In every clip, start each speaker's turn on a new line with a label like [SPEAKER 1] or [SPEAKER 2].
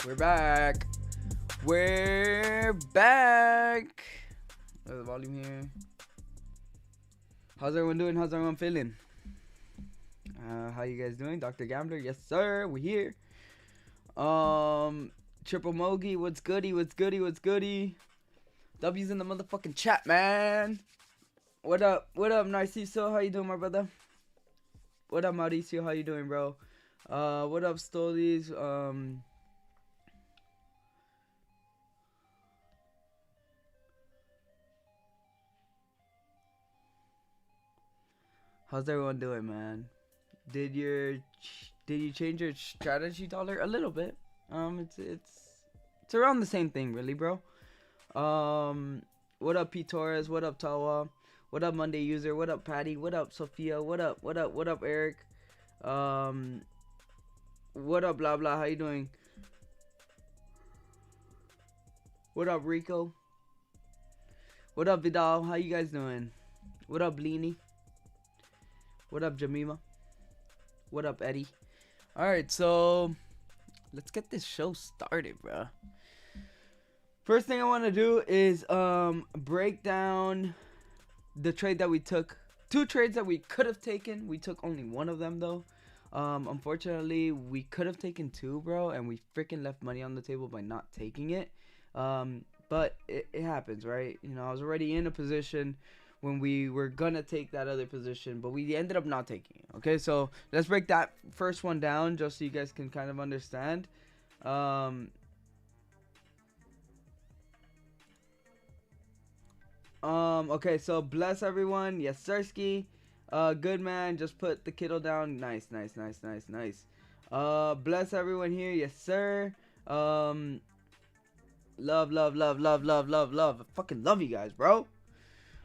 [SPEAKER 1] We're back. We're back. There's the volume here. How's everyone doing? How's everyone feeling? How you guys doing? Dr. Gambler? Yes, sir. We're here. Triple Mogi, what's goody? What's goody? What's goody? W's in the motherfucking chat, man. What up? What up, Narciso? How you doing, my brother? What up, Mauricio? How you doing, bro? What up, Stolies? How's everyone doing, man? Did you change your strategy dollar a little bit? It's around the same thing, really, bro. What up, P Torres? What up, Tawa? What up, Monday User? What up, Patty? What up, Sophia? What up? What up? What up, Eric? What up, blah blah? How you doing? What up, Rico? What up, Vidal? How you guys doing? What up, Bleeny? What up, Jamima? What up, Eddie? Alright, so let's get this show started, bro. First thing I want to do is break down the trade that we took. 2 trades that we could have taken. We took only one of them, though. Unfortunately, we could have taken 2, bro, and we freaking left money on the table by not taking it. But it happens, right? You know, I was already in a position when we were gonna take that other position, but we ended up not taking it. Okay, so let's break that first one down just so you guys can kind of understand. Okay, so bless everyone. Yes, Sirski. Good man. Just put the kiddo down. Nice, nice, nice, nice, nice. Bless everyone here. Yes, sir. Love, love, love, love, love, love, love. I fucking love you guys, bro.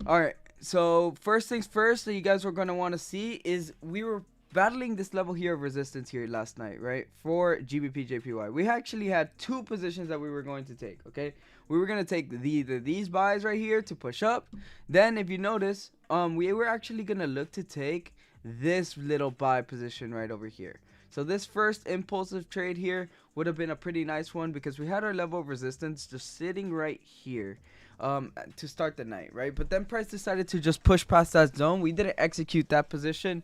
[SPEAKER 1] Alright, so first things first that you guys were going to want to see is we were battling this level here of resistance here last night, right? For GBP JPY. We actually had two positions that we were going to take, okay? We were going to take either these buys right here to push up. Then if you notice, we were actually going to look to take this little buy position right over here. So this first impulsive trade here would have been a pretty nice one because we had our level of resistance just sitting right here to start the night, right? But then price decided to just push past that zone. We didn't execute that position.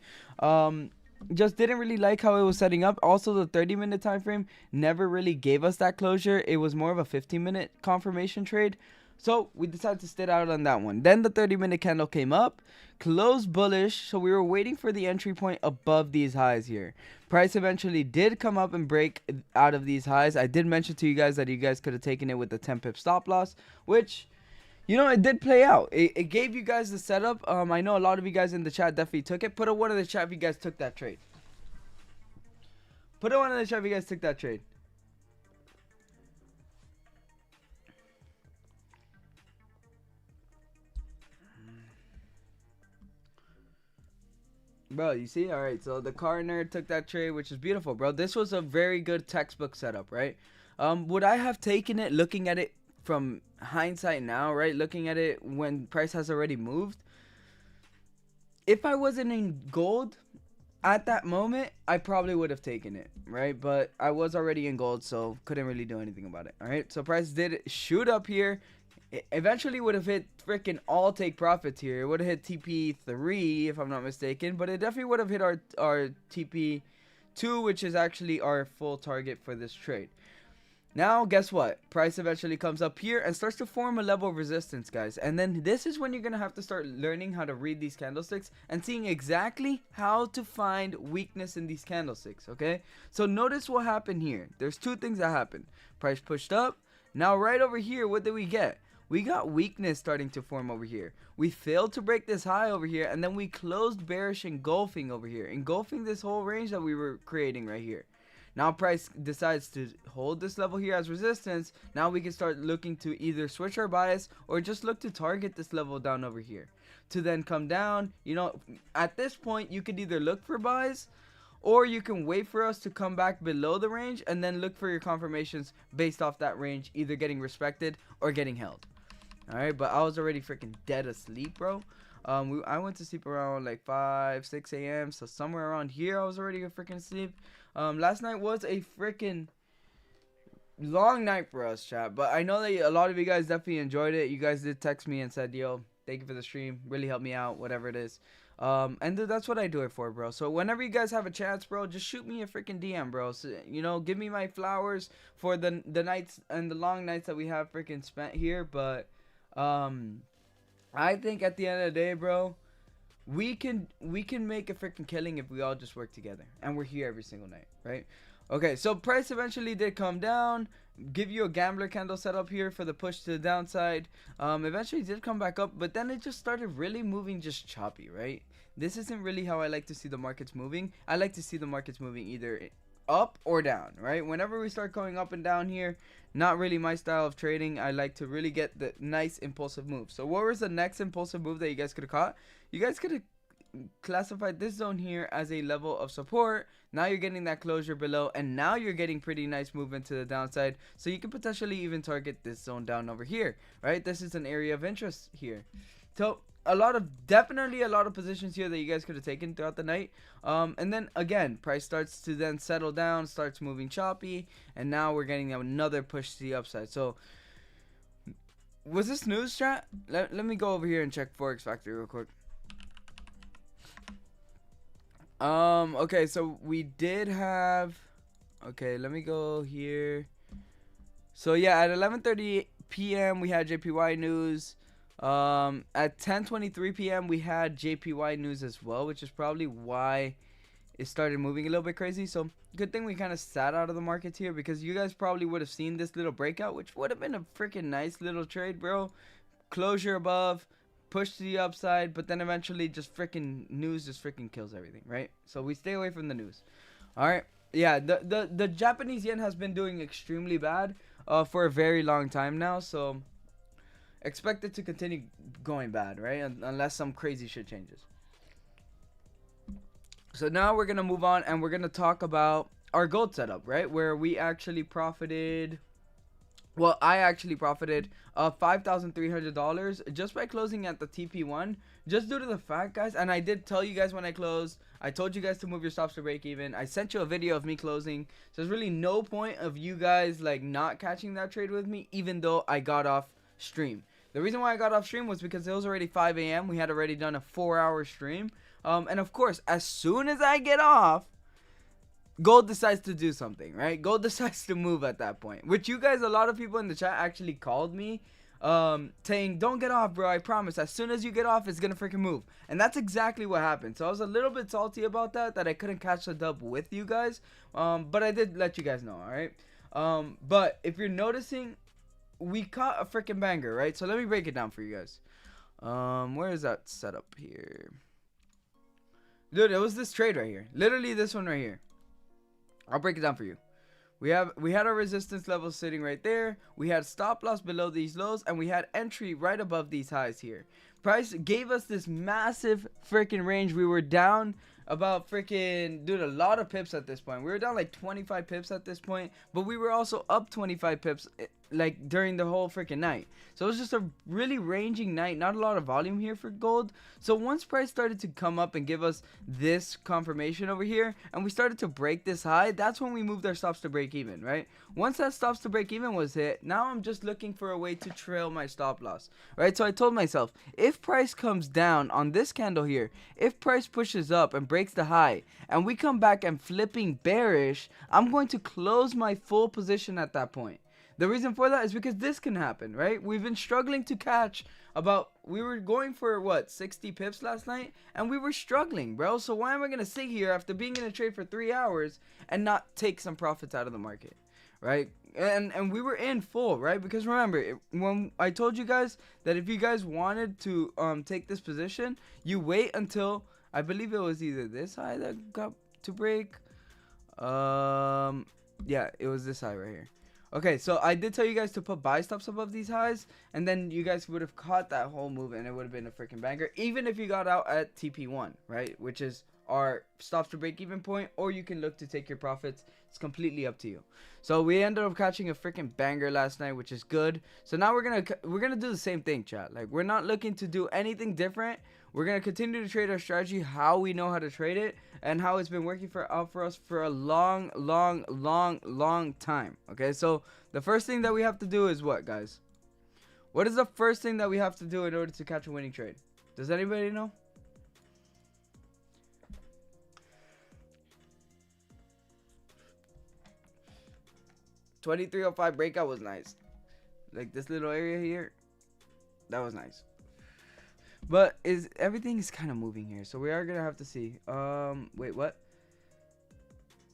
[SPEAKER 1] Just didn't really like how it was setting up. Also, the 30-minute time frame never really gave us that closure. It was more of a 15-minute confirmation trade. So we decided to stay out on that one. Then the 30-minute candle came up, closed bullish. So we were waiting for the entry point above these highs here. Price eventually did come up and break out of these highs. I did mention to you guys that you guys could have taken it with the 10 pip stop loss, which, you know, it did play out. It gave you guys the setup. I know a lot of you guys in the chat definitely took it. Put a 1 in the chat if you guys took that trade. Put a 1 in the chat if you guys took that trade. Bro, you see? Alright, so the car nerd took that trade, which is beautiful, bro. This was a very good textbook setup, right? Would I have taken it looking at it from hindsight now, right? Looking at it when price has already moved? If I wasn't in gold at that moment, I probably would have taken it, right? But I was already in gold, so couldn't really do anything about it, alright? So price did shoot up here. It eventually would have hit freaking all take profits here. It would have hit TP3 if I'm not mistaken, but it definitely would have hit our TP2, which is actually our full target for this trade. Now, guess what? Price eventually comes up here and starts to form a level of resistance, guys. And then this is when you're going to have to start learning how to read these candlesticks and seeing exactly how to find weakness in these candlesticks, okay? So notice what happened here. There's two things that happened. Price pushed up. Now, right over here, what did we get? We got weakness starting to form over here. We failed to break this high over here, and then we closed bearish engulfing over here, engulfing this whole range that we were creating right here. Now price decides to hold this level here as resistance. Now we can start looking to either switch our bias or just look to target this level down over here to then come down. You know, at this point you could either look for buys or you can wait for us to come back below the range and then look for your confirmations based off that range, either getting respected or getting held. Alright, but I was already freaking dead asleep, bro. I went to sleep around like 5, 6 a.m. So somewhere around here I was already freaking asleep. Last night was a freaking long night for us, chat. But I know that a lot of you guys definitely enjoyed it. You guys did text me and said, yo, thank you for the stream. Really helped me out, whatever it is. And that's what I do it for, bro. So whenever you guys have a chance, bro, just shoot me a freaking DM, bro. So, you know, give me my flowers for the nights and the long nights that we have freaking spent here. But I think at the end of the day, bro, we can make a freaking killing if we all just work together, and we're here every single night, right? Okay, so price eventually did come down, give you a gambler candle setup here for the push to the downside. Eventually did come back up, but then it just started really moving just choppy, right? This isn't really how I like to see the markets moving. I like to see the markets moving either up or down, right? Whenever we start going up and down here, not really my style of trading. I like to really get the nice impulsive move. So what was the next impulsive move that you guys could have caught? You guys could have classified this zone here as a level of support. Now you're getting that closure below, and now you're getting pretty nice movement to the downside. So you can potentially even target this zone down over here, right? This is an area of interest here. So definitely a lot of positions here that you guys could have taken throughout the night. And then again, price starts to then settle down, starts moving choppy, and now we're getting another push to the upside. So was this news, chat? Let me go over here and check Forex Factory real quick. Okay, so we did have, okay, let me go here. So yeah, at 11:30 p.m. we had JPY news. At 10:23 p.m. we had JPY news as well, which is probably why it started moving a little bit crazy. So good thing we kind of sat out of the markets here, because you guys probably would have seen this little breakout, which would have been a freaking nice little trade, bro. Closure above, push to the upside, but then eventually just freaking news just freaking kills everything, right? So we stay away from the news. All right. Yeah, the Japanese yen has been doing extremely bad for a very long time now, so expect it to continue going bad, right? Unless some crazy shit changes. So now we're gonna move on and we're gonna talk about our gold setup, right? Where we actually profited. Well, I actually profited $5,300 just by closing at the TP1, just due to the fact, guys, and I did tell you guys when I closed, I told you guys to move your stops to break even. I sent you a video of me closing, so there's really no point of you guys like not catching that trade with me, even though I got off stream. The reason why I got off stream was because it was already 5 a.m. We had already done a 4-hour stream, and of course, as soon as I get off, gold decides to do something, right? Gold decides to move at that point, which you guys, a lot of people in the chat actually called me saying, don't get off, bro, I promise, as soon as you get off, it's gonna freaking move. And that's exactly what happened. So I was a little bit salty about that I couldn't catch the dub with you guys, but I did let you guys know. All right, but if you're noticing, we caught a freaking banger, right? So let me break it down for you guys. Where is that setup here? Dude, it was this trade right here, literally this one right here. I'll break it down for you. We had our resistance level sitting right there. We had stop loss below these lows, and we had entry right above these highs here. Price gave us this massive freaking range. We were down about freaking, dude, a lot of pips at this point. We were down like 25 pips at this point, but we were also up 25 pips like during the whole freaking night. So it was just a really ranging night, not a lot of volume here for gold. So once price started to come up and give us this confirmation over here, and we started to break this high, that's when we moved our stops to break even, right? Once that stops to break even was hit, now I'm just looking for a way to trail my stop loss, right? So I told myself, if price comes down on this candle here, if price pushes up and breaks the high, and we come back and flipping bearish, I'm going to close my full position at that point. The reason for that is because this can happen, right? We've been struggling to catch we were going for what, 60 pips last night, and we were struggling, bro. So why am I gonna sit here after being in a trade for 3 hours and not take some profits out of the market, right? And we were in full, right? Because remember, when I told you guys that if you guys wanted to take this position, you wait until, I believe it was either this high that got to break. Yeah, it was this high right here. Okay, so I did tell you guys to put buy stops above these highs, and then you guys would have caught that whole move, and it would have been a freaking banger, even if you got out at TP1, right? Which is our stops to break even point, or you can look to take your profits. It's completely up to you. So we ended up catching a freaking banger last night, which is good. So now we're gonna do the same thing, chat. Like, we're not looking to do anything different. We're gonna continue to trade our strategy how we know how to trade it, and how it's been working for us for a long time. Okay, so the first thing that we have to do is what, guys? What is the first thing that we have to do in order to catch a winning trade? Does anybody know? $23.05 breakout was nice. Like this little area here, that was nice. But everything is kind of moving here, so we are gonna have to see. Wait, what?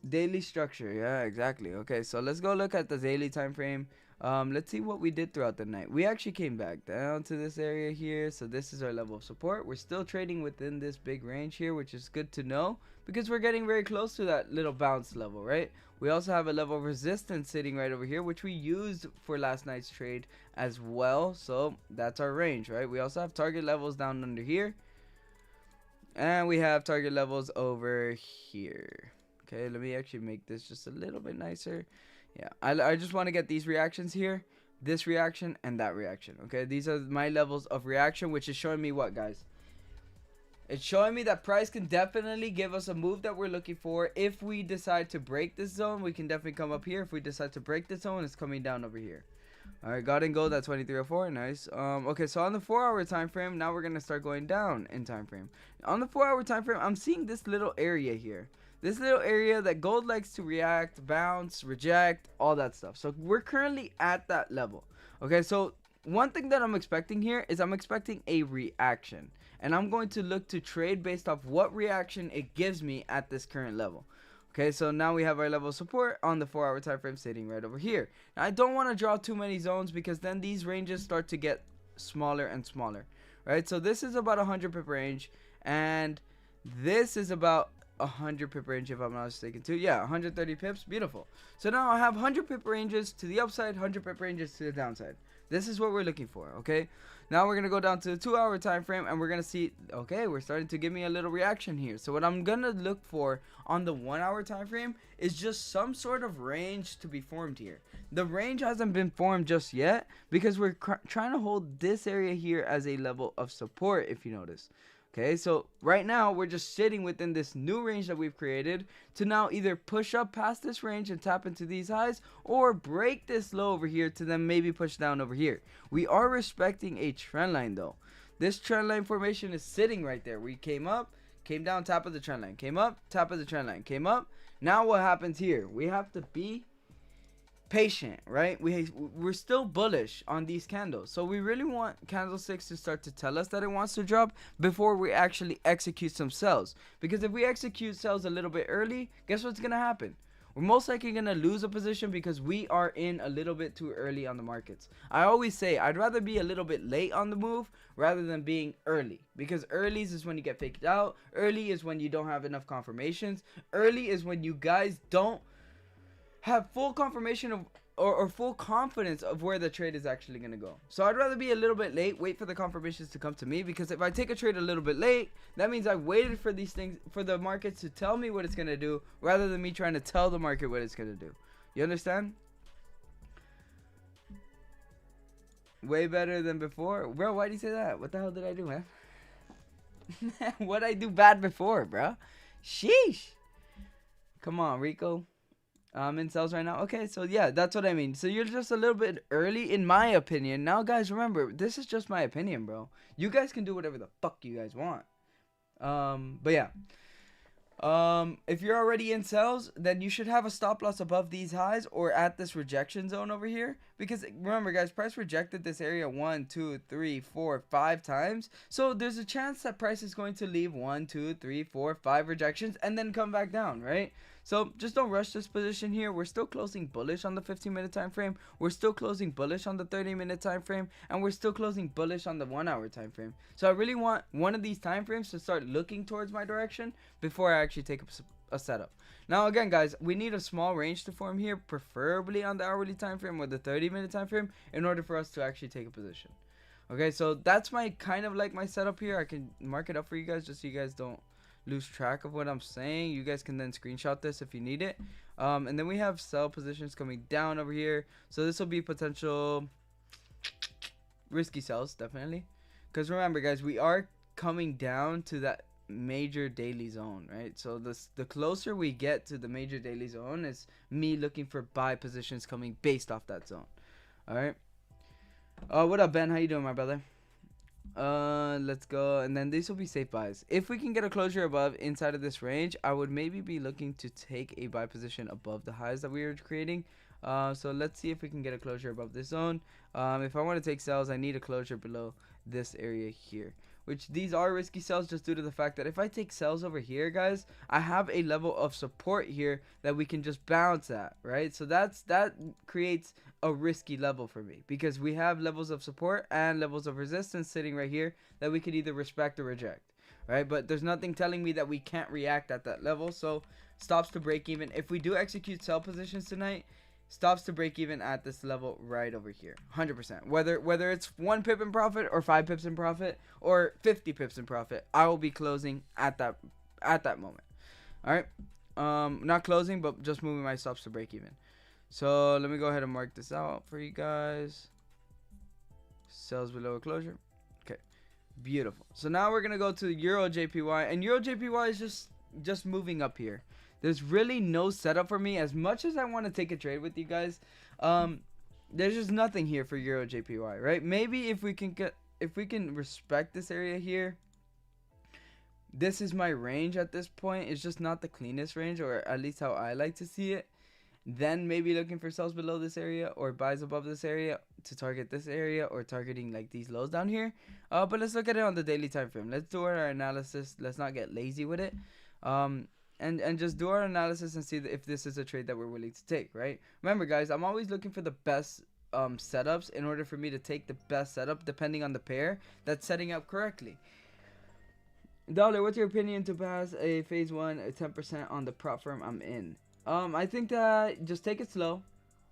[SPEAKER 1] Daily structure, yeah, exactly. Okay, so let's go look at the daily time frame. Let's see what we did throughout the night. We actually came back down to this area here, so this is our level of support. We're still trading within this big range here, which is good to know, because we're getting very close to that little bounce level, right? We also have a level of resistance sitting right over here, which we used for last night's trade as well. So that's our range, right? We also have target levels down under here, and we have target levels over here. Okay, let me actually make this just a little bit nicer. Yeah, I just want to get these reactions here, this reaction and that reaction. Okay, these are my levels of reaction, which is showing me what, guys? It's showing me that price can definitely give us a move that we're looking for. If we decide to break this zone, we can definitely come up here. If we decide to break this zone, it's coming down over here. All right, got in gold at 23.04. Nice. Okay, so on the 4-hour time frame, now we're gonna start going down in time frame. On the 4-hour time frame, I'm seeing this little area here. This little area that gold likes to react, bounce, reject, all that stuff. So we're currently at that level. Okay, so one thing that I'm expecting here is I'm expecting a reaction, and I'm going to look to trade based off what reaction it gives me at this current level. Okay, so now we have our level of support on the 4-hour time frame sitting right over here. Now, I don't want to draw too many zones because then these ranges start to get smaller and smaller, right? So this is about 100 pip range, and this is about 100 pip range if I'm not mistaken too. Yeah, 130 pips. Beautiful. So now I have 100 pip ranges to the upside, 100 pip ranges to the downside. This is what we're looking for, okay? Now we're going to go down to the 2-hour time frame, and we're going to see, okay, we're starting to give me a little reaction here. So what I'm going to look for on the 1-hour time frame is just some sort of range to be formed here. The range hasn't been formed just yet because we're trying to hold this area here as a level of support, if you notice. Okay, so right now we're just sitting within this new range that we've created to now either push up past this range and tap into these highs, or break this low over here to then maybe push down over here. We are respecting a trend line though. This trend line formation is sitting right there. We came up, came down, tap of the trend line, came up, tap of the trend line, came up. Now what happens here? We have to be patient, right? We're still bullish on these candles, so we really want candlesticks to start to tell us that it wants to drop before we actually execute some sells, because if we execute sells a little bit early, guess what's gonna happen? We're most likely gonna lose a position because we are in a little bit too early on the markets. I always say I'd rather be a little bit late on the move rather than being early, because early is when you get faked out, early is when you don't have enough confirmations, early is when you guys don't have full confirmation of or full confidence of where the trade is actually going to go. So I'd rather be a little bit late, wait for the confirmations to come to me, because if I take a trade a little bit late, that means I waited for these things, for the market to tell me what it's going to do, rather than me trying to tell the market what it's going to do. You understand? Way better than before. Bro, why do you say that? What the hell did I do, man? What'd I do bad before, bro? Sheesh. Come on, Rico. I'm in sales right now. Okay, so yeah, that's what I mean. So you're just a little bit early, in my opinion. Now, guys, remember, this is just my opinion, bro. You guys can do whatever the fuck you guys want. But yeah. If you're already in sales, then you should have a stop loss above these highs or at this rejection zone over here. Because remember, guys, price rejected this area 1, 2, 3, 4, 5 times. So there's a chance that price is going to leave 1, 2, 3, 4, 5 rejections and then come back down, right? So just don't rush this position here. We're still closing bullish on the 15-minute time frame. We're still closing bullish on the 30-minute time frame, and we're still closing bullish on the 1-hour time frame. So I really want one of these time frames to start looking towards my direction before I actually take a setup. Now again, guys, we need a small range to form here, preferably on the hourly time frame or the 30-minute time frame, in order for us to actually take a position. Okay, so that's my kind of like my setup here. I can mark it up for you guys just so you guys don't lose track of what I'm saying. You guys can then screenshot this if you need it. And then we have sell positions coming down over here. So this will be potential risky sells, definitely. Because remember, guys, we are coming down to that major daily zone, right? So the closer we get to the major daily zone is me looking for buy positions coming based off that zone. All right. What up, Ben? How you doing, my brother? Let's go, and then these will be safe buys. If we can get a closure above inside of this range, I would maybe be looking to take a buy position above the highs that we are creating. So let's see if we can get a closure above this zone. If I want to take sells, I need a closure below this area here, which these are risky sells just due to the fact that if I take sells over here, guys, I have a level of support here that we can just bounce at, right? So that creates a risky level for me, because we have levels of support and levels of resistance sitting right here that we could either respect or reject, right? But there's nothing telling me that we can't react at that level. So stops to break even. If we do execute sell positions tonight, stops to break even at this level right over here, 100%. Whether it's 1 pip in profit or 5 pips in profit or 50 pips in profit, I will be closing at that moment. All right, not closing, but just moving my stops to break even. So let me go ahead and mark this out for you guys. Sells below a closure. Okay, beautiful. So now we're gonna go to Euro JPY, and Euro JPY is just moving up here. There's really no setup for me. As much as I want to take a trade with you guys, there's just nothing here for Euro JPY, right? Maybe if we can respect this area here. This is my range at this point. It's just not the cleanest range, or at least how I like to see it. then maybe looking for sells below this area or buys above this area to target this area, or targeting like these lows down here. But let's look at it on the daily time frame. Let's do our analysis. Let's not get lazy with it. And just do our analysis and see if this is a trade that we're willing to take, right? Remember, guys, I'm always looking for the best setups in order for me to take the best setup depending on the pair that's setting up correctly. Dollar, what's your opinion to pass a phase 1 10% on the prop firm I'm in? I think that just take it slow.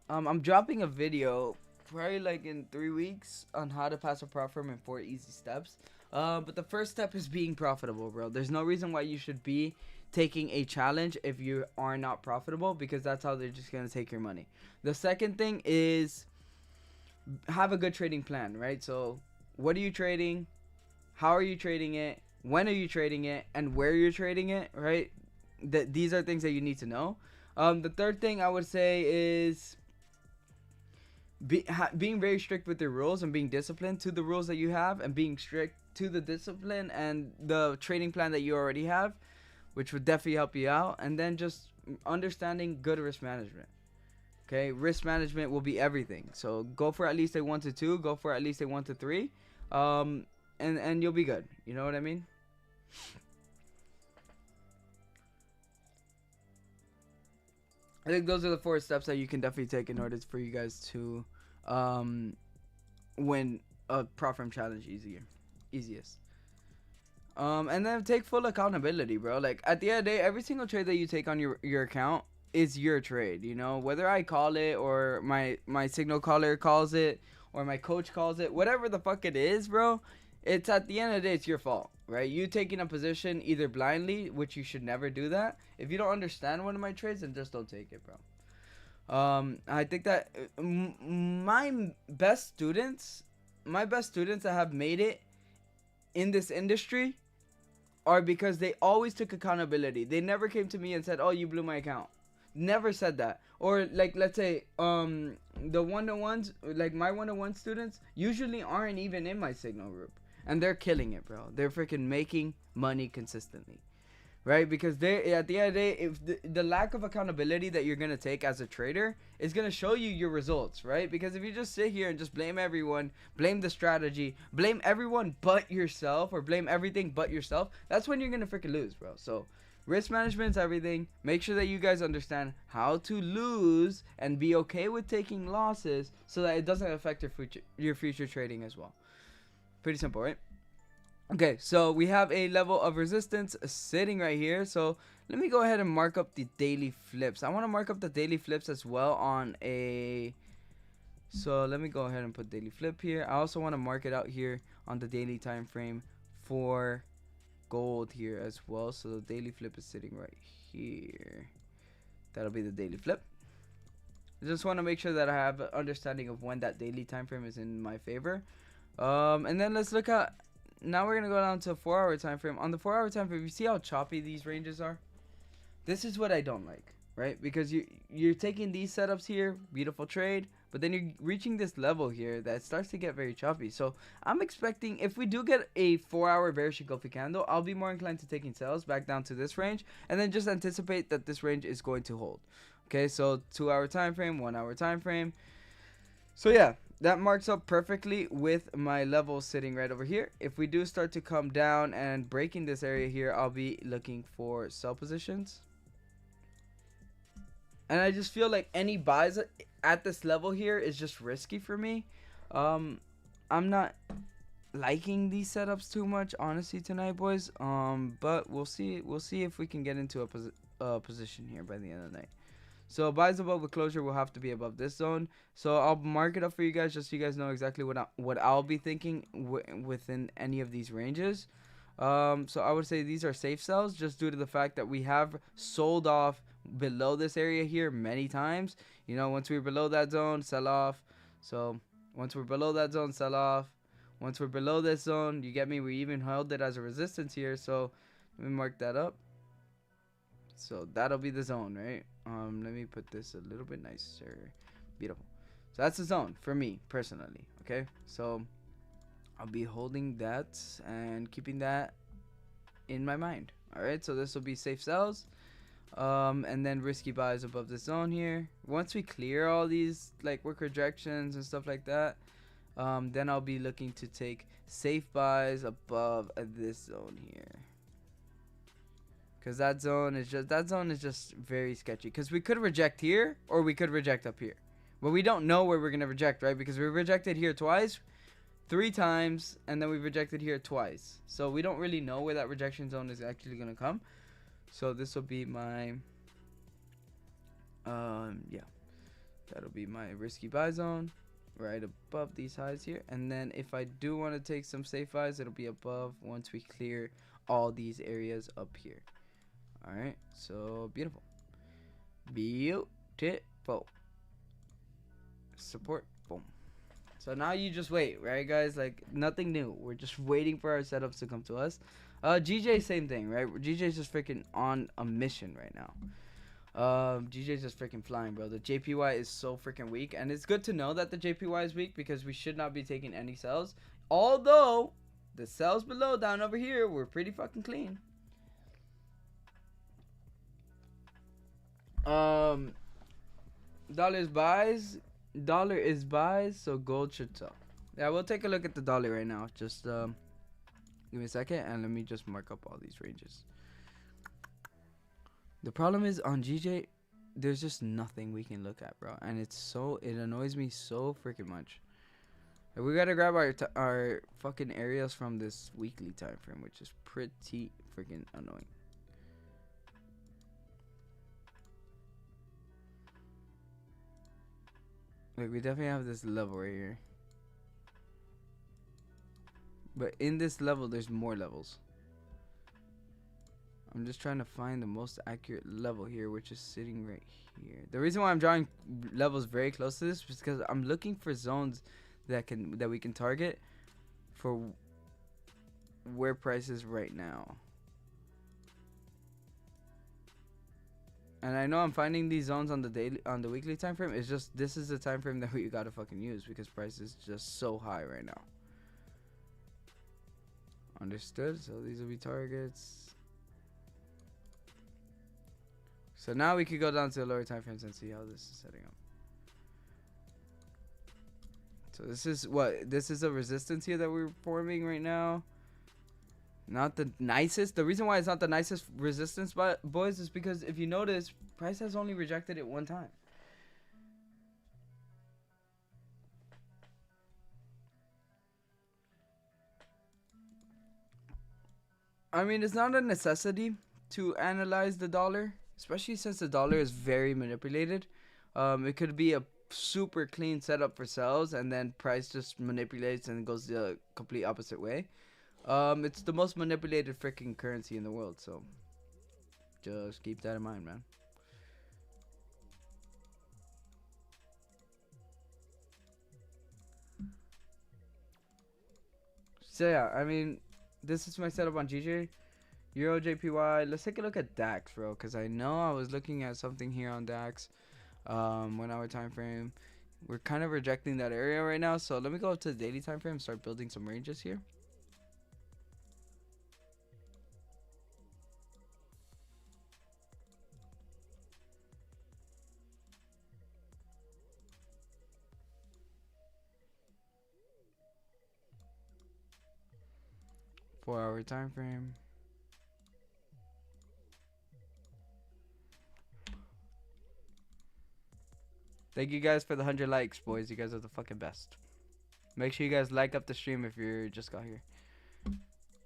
[SPEAKER 1] I'm dropping a video probably like in 3 weeks on how to pass a prop firm in 4 easy steps. But the first step is being profitable, bro. There's no reason why you should be taking a challenge if you are not profitable, because that's how they're just going to take your money. The second thing is have a good trading plan, right? So what are you trading? How are you trading it? When are you trading it? And where you're trading it, right? These are things that you need to know. The third thing I would say is being very strict with the rules and being disciplined to the rules that you have, and being strict to the discipline and the trading plan that you already have, which would definitely help you out. And then just understanding good risk management. Okay, risk management will be everything. So go for at least a 1 to 2, go for at least a 1 to 3, and you'll be good. You know what I mean? I think those are the 4 steps that you can definitely take in order for you guys to win a prop firm challenge easiest. And then take full accountability, bro. Like at the end of the day, every single trade that you take on your account is your trade. You know, whether I call it or my signal caller calls it or my coach calls it, whatever the fuck it is, bro. It's at the end of the day, it's your fault, right? You taking a position either blindly, which you should never do that. If you don't understand one of my trades, then just don't take it, bro. I think that my best students that have made it in this industry are because they always took accountability. They never came to me and said, "Oh, you blew my account." Never said that. Or like, let's say the one-to-ones, like my one-to-one students usually aren't even in my signal group, and they're killing it, bro. They're freaking making money consistently, right? Because they, at the end of the day, if the lack of accountability that you're gonna take as a trader is gonna show you your results, right? Because if you just sit here and just blame everyone, blame the strategy, blame everyone but yourself, or blame everything but yourself, that's when you're gonna freaking lose, bro. So risk management is everything. Make sure that you guys understand how to lose and be okay with taking losses so that it doesn't affect your future trading as well. Pretty simple, right? Okay, so we have a level of resistance sitting right here. So let me go ahead and mark up the daily flips. I want to mark up the daily flips as well on a... So let me go ahead and put daily flip here. I also want to mark it out here on the daily time frame for gold here as well. So the daily flip is sitting right here. That'll be the daily flip. I just want to make sure that I have an understanding of when that daily time frame is in my favor. And then let's look at, now we're gonna go down to a 4-hour time frame. On the 4-hour time frame, you see how choppy these ranges are? This is what I don't like, right? Because you're taking these setups here, beautiful trade, but then you're reaching this level here that starts to get very choppy. So I'm expecting, if we do get a 4-hour bearish engulfing candle, I'll be more inclined to taking sales back down to this range, and then just anticipate that this range is going to hold. Okay, so 2-hour time frame, 1-hour time frame. So yeah, that marks up perfectly with my level sitting right over here. If we do start to come down and breaking this area here, I'll be looking for sell positions. And I just feel like any buys at this level here is just risky for me. I'm not liking these setups too much, honestly, tonight, boys. But we'll see if we can get into a position here by the end of the night. So buys above the closure will have to be above this zone. So I'll mark it up for you guys just so you guys know exactly what I'll be thinking within any of these ranges. So I would say these are safe sells just due to the fact that we have sold off below this area here many times. You know, once we're below that zone, sell off. So once we're below that zone, sell off. Once we're below this zone, you get me, we even held it as a resistance here. So let me mark that up. So that'll be the zone, right? Let me put this a little bit nicer. Beautiful. So that's the zone for me personally. Okay, so I'll be holding that and keeping that in my mind. All right, so this will be safe sells. And then risky buys above the zone here. Once we clear all these like work rejections and stuff like that, then I'll be looking to take safe buys above this zone here, because that zone is just very sketchy. Because we could reject here or we could reject up here, but we don't know where we're gonna reject, right? Because we rejected here twice, 3 times, and then we rejected here twice, so we don't really know where that rejection zone is actually gonna come. So this will be my yeah, that'll be my risky buy zone right above these highs here. And then if I do want to take some safe buys, it'll be above once we clear all these areas up here. All right, so beautiful, beautiful. Support, boom. So now you just wait, right, guys? Like, nothing new. We're just waiting for our setups to come to us. GJ, same thing, right? GJ's just freaking on a mission right now. GJ's just freaking flying, bro. The JPY is so freaking weak, and it's good to know that the JPY is weak because we should not be taking any sells. Although the sells below down over here were pretty fucking clean. Dollar is buys, so gold should sell. Yeah, we'll take a look at the dollar right now. Just give me a second, and let me just mark up all these ranges. The problem is on GJ, there's just nothing we can look at, bro, and it annoys me so freaking much. We gotta grab our fucking areas from this weekly time frame, which is pretty freaking annoying. Like, we definitely have this level right here, but in this level there's more levels. I'm just trying to find the most accurate level here, which is sitting right here. The reason why I'm drawing levels very close to this is because I'm looking for zones that we can target for where price is right now. And I know I'm finding these zones on the weekly time frame. It's just this is the time frame that we gotta fucking use because price is just so high right now. Understood. So these will be targets. So now we could go down to the lower time frames and see how this is setting up. So this is a resistance here that we're forming right now. Not the nicest. The reason why it's not the nicest resistance, boys, is because if you notice, price has only rejected it one time. I mean, it's not a necessity to analyze the dollar, especially since the dollar is very manipulated. It could be a super clean setup for sells, and then price just manipulates and goes the complete opposite way. It's the most manipulated freaking currency in the world, so just keep that in mind, man. So yeah, I mean, this is my setup on GJ, Euro, JPY. Let's take a look at DAX, bro, because I know I was looking at something here on DAX. 1 hour time frame. We're kind of rejecting that area right now, so let me go up to the daily time frame and start building some ranges here. Four-hour time frame. Thank you guys for the 100 likes, boys. You guys are the fucking best. Make sure you guys like up the stream if you just got here.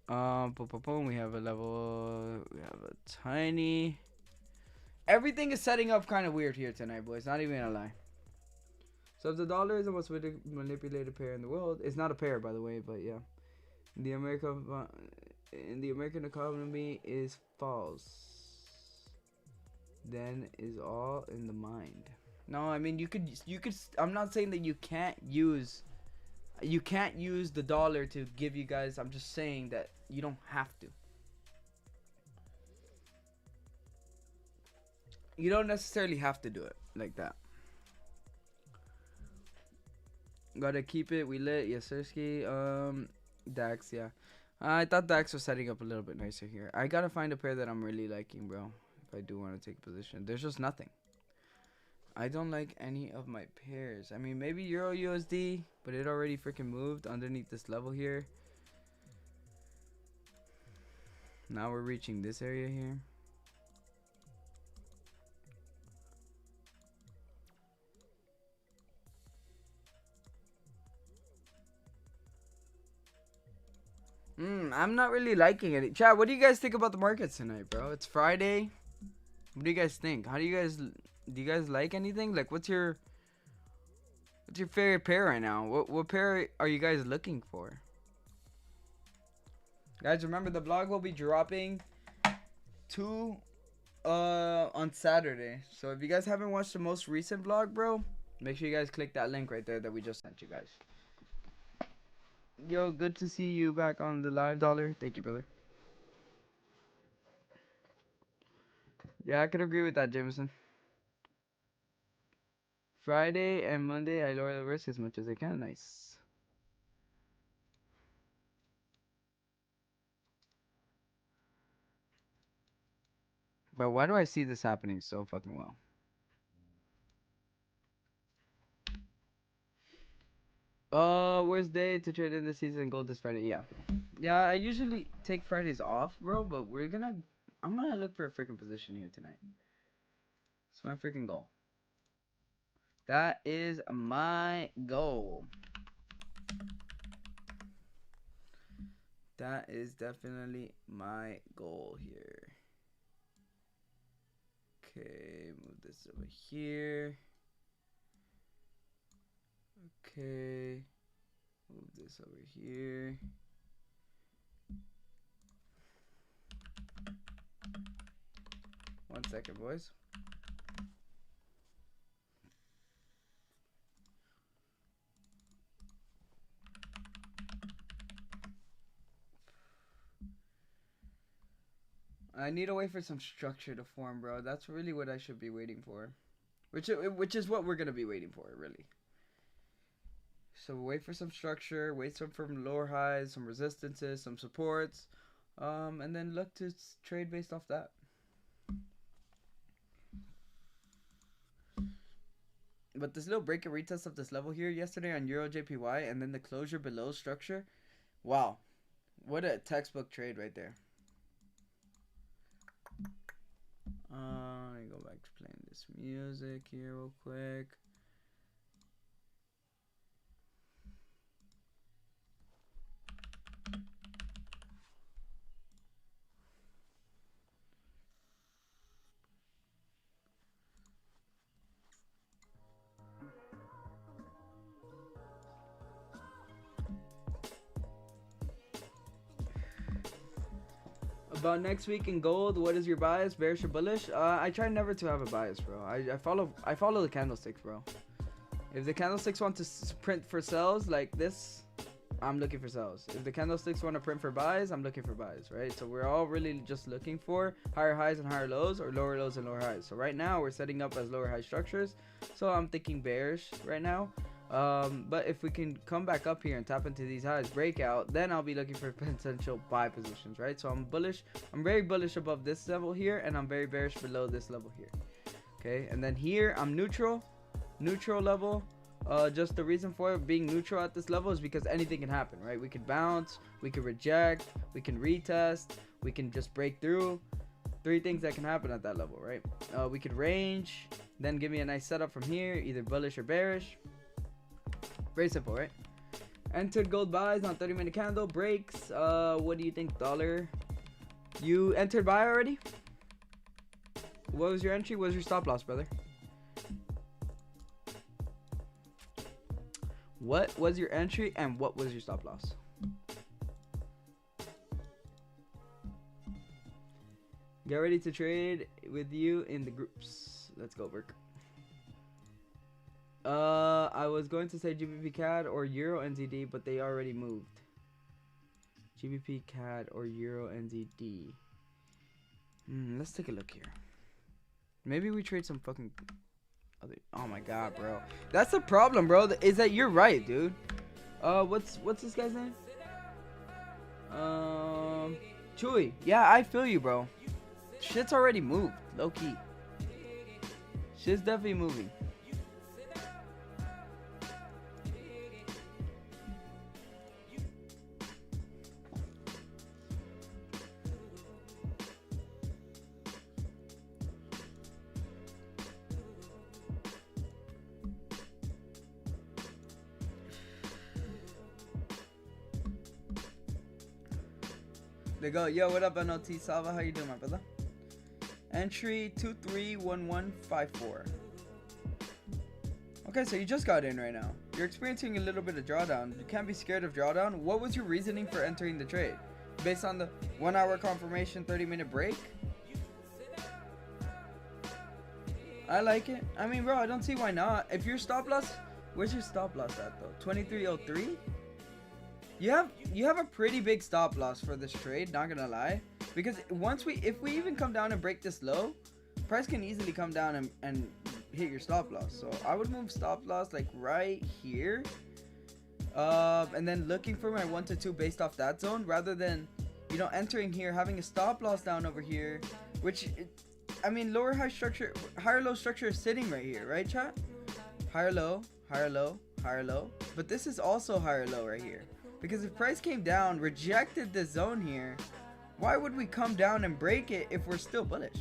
[SPEAKER 1] Boom, boom, boom. We have a level. We have a tiny. Everything is setting up kind of weird here tonight, boys. Not even gonna lie. So if the dollar is the most manipulated pair in the world, it's not a pair, by the way, but yeah. The American economy is false. Then is all in the mind. No, I mean you could. I'm not saying that you can't use the dollar to give you guys. I'm just saying that you don't have to. You don't necessarily have to do it like that. Gotta keep it. We lit. Yes, sirski. DAX, yeah. I thought DAX was setting up a little bit nicer here. I gotta find a pair that I'm really liking, bro. if I do want to take a position. There's just nothing. I don't like any of my pairs. I mean, maybe Euro USD, but it already freaking moved underneath this level here. Now we're reaching this area here. I'm not really liking it. Chad, what do you guys think about the markets tonight, bro? It's Friday. What do you guys think? Do you guys like anything? Like, what's your favorite pair right now? What pair are you guys looking for? Guys, remember the vlog will be dropping on Saturday. So if you guys haven't watched the most recent vlog, bro, make sure you guys click that link right there that we just sent you guys. Yo, good to see you back on the live, Dollar. Thank you, brother. Yeah, I could agree with that, Jameson. Friday and Monday, I lower the risk as much as I can. Nice. But why do I see this happening so fucking well? Worst day to trade in the season? Gold this Friday. Yeah. Yeah, I usually take Fridays off, bro, but I'm gonna look for a freaking position here tonight. It's my freaking goal. That is my goal. That is definitely my goal here. Okay, move this over here. Okay, move this over here. One second, boys. I need to wait for some structure to form, bro. That's really what I should be waiting for. Which is what we're going to be waiting for, really. So wait for some structure, wait for lower highs, some resistances, some supports, and then look to trade based off that. But this little break and retest of this level here yesterday on Euro JPY and then the closure below structure, wow, what a textbook trade right there. Let me go back to playing this music here real quick. About next week in gold, what is your bias, bearish or bullish? I try never to have a bias, bro. I follow the candlesticks, bro. If the candlesticks want to print for sells like this, I'm looking for sells. If the candlesticks want to print for buys, I'm looking for buys, right? So we're all really just looking for higher highs and higher lows, or lower lows and lower highs. So right now we're setting up as lower high structures. So I'm thinking bearish right now. But if we can come back up here and tap into these highs, breakout, then I'll be looking for potential buy positions, right? So I'm bullish. I'm very bullish above this level here, and I'm very bearish below this level here. Okay, and then here I'm neutral level. Just the reason for it being neutral at this level is because anything can happen, right? We could bounce, we could reject, we can retest, we can just break through. Three things that can happen at that level, right? We could range, then give me a nice setup from here, either bullish or bearish. Very simple, right? Entered gold buys on 30-minute candle breaks. What do you think, Dollar? You entered buy already? What was your entry? What was your stop loss, brother? What was your entry and what was your stop loss? Get ready to trade with you in the groups. Let's go, Burke. I was going to say GBP CAD or Euro NZD, but they already moved. GBP CAD or Euro NZD. Let's take a look here. Maybe we trade some fucking other. Oh my god, bro. That's the problem, bro. Is that you're right, dude. What's this guy's name? Chewy. Yeah, I feel you, bro. Shit's already moved, low key. Shit's definitely moving. They go, yo, what up, NLT Salva? How you doing, my brother? Entry 231154. Okay, so you just got in right now. You're experiencing a little bit of drawdown. You can't be scared of drawdown. What was your reasoning for entering the trade? Based on the 1 hour confirmation, 30-minute break? I like it. I mean, bro, I don't see why not. If your stop loss, where's your stop loss at though? 2303? You have a pretty big stop loss for this trade, not gonna lie. Because if we even come down and break this low, price can easily come down and hit your stop loss. So I would move stop loss like right here. And then looking for my 1 to 2 based off that zone, rather than, you know, entering here, having a stop loss down over here, which, I mean, higher low structure is sitting right here, right, chat? Higher low, higher low, higher low. But this is also higher low right here. Because if price came down, rejected the zone here, why would we come down and break it if we're still bullish?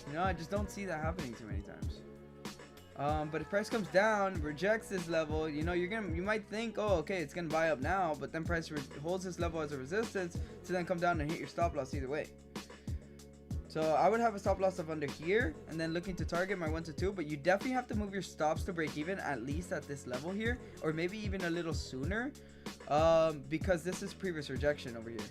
[SPEAKER 1] You know, I just don't see that happening too many times. But if price comes down, rejects this level, you know, you might think, oh, okay, it's gonna buy up now, but then price holds this level as a resistance to then come down and hit your stop loss either way. So I would have a stop loss of under here, and then looking to target my 1 to 2, but you definitely have to move your stops to break even at least at this level here, or maybe even a little sooner, because this is previous rejection over here.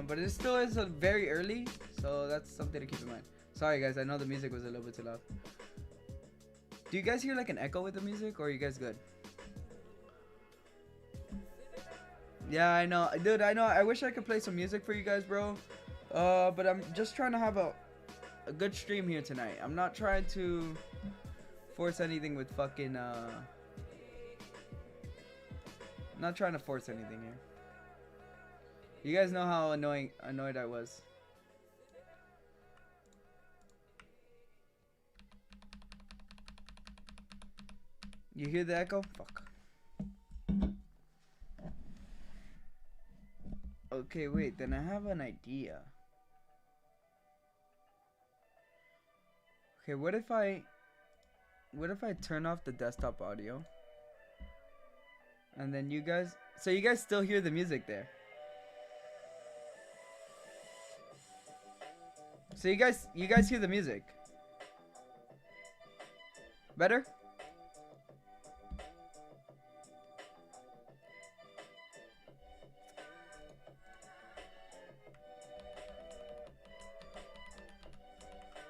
[SPEAKER 1] But it still is very early, so that's something to keep in mind. Sorry guys, I know the music was a little bit too loud. Do you guys hear like an echo with the music, or are you guys good? Yeah, I know, dude. I know. I wish I could play some music for you guys, bro. But I'm just trying to have a good stream here tonight. I'm not trying to force anything with fucking not trying to force anything here. You guys know how annoyed I was. You hear the echo? Fuck. Okay, wait, then I have an idea. Okay, what if I turn off the desktop audio? And then you guys still hear the music there. So you guys hear the music. Better?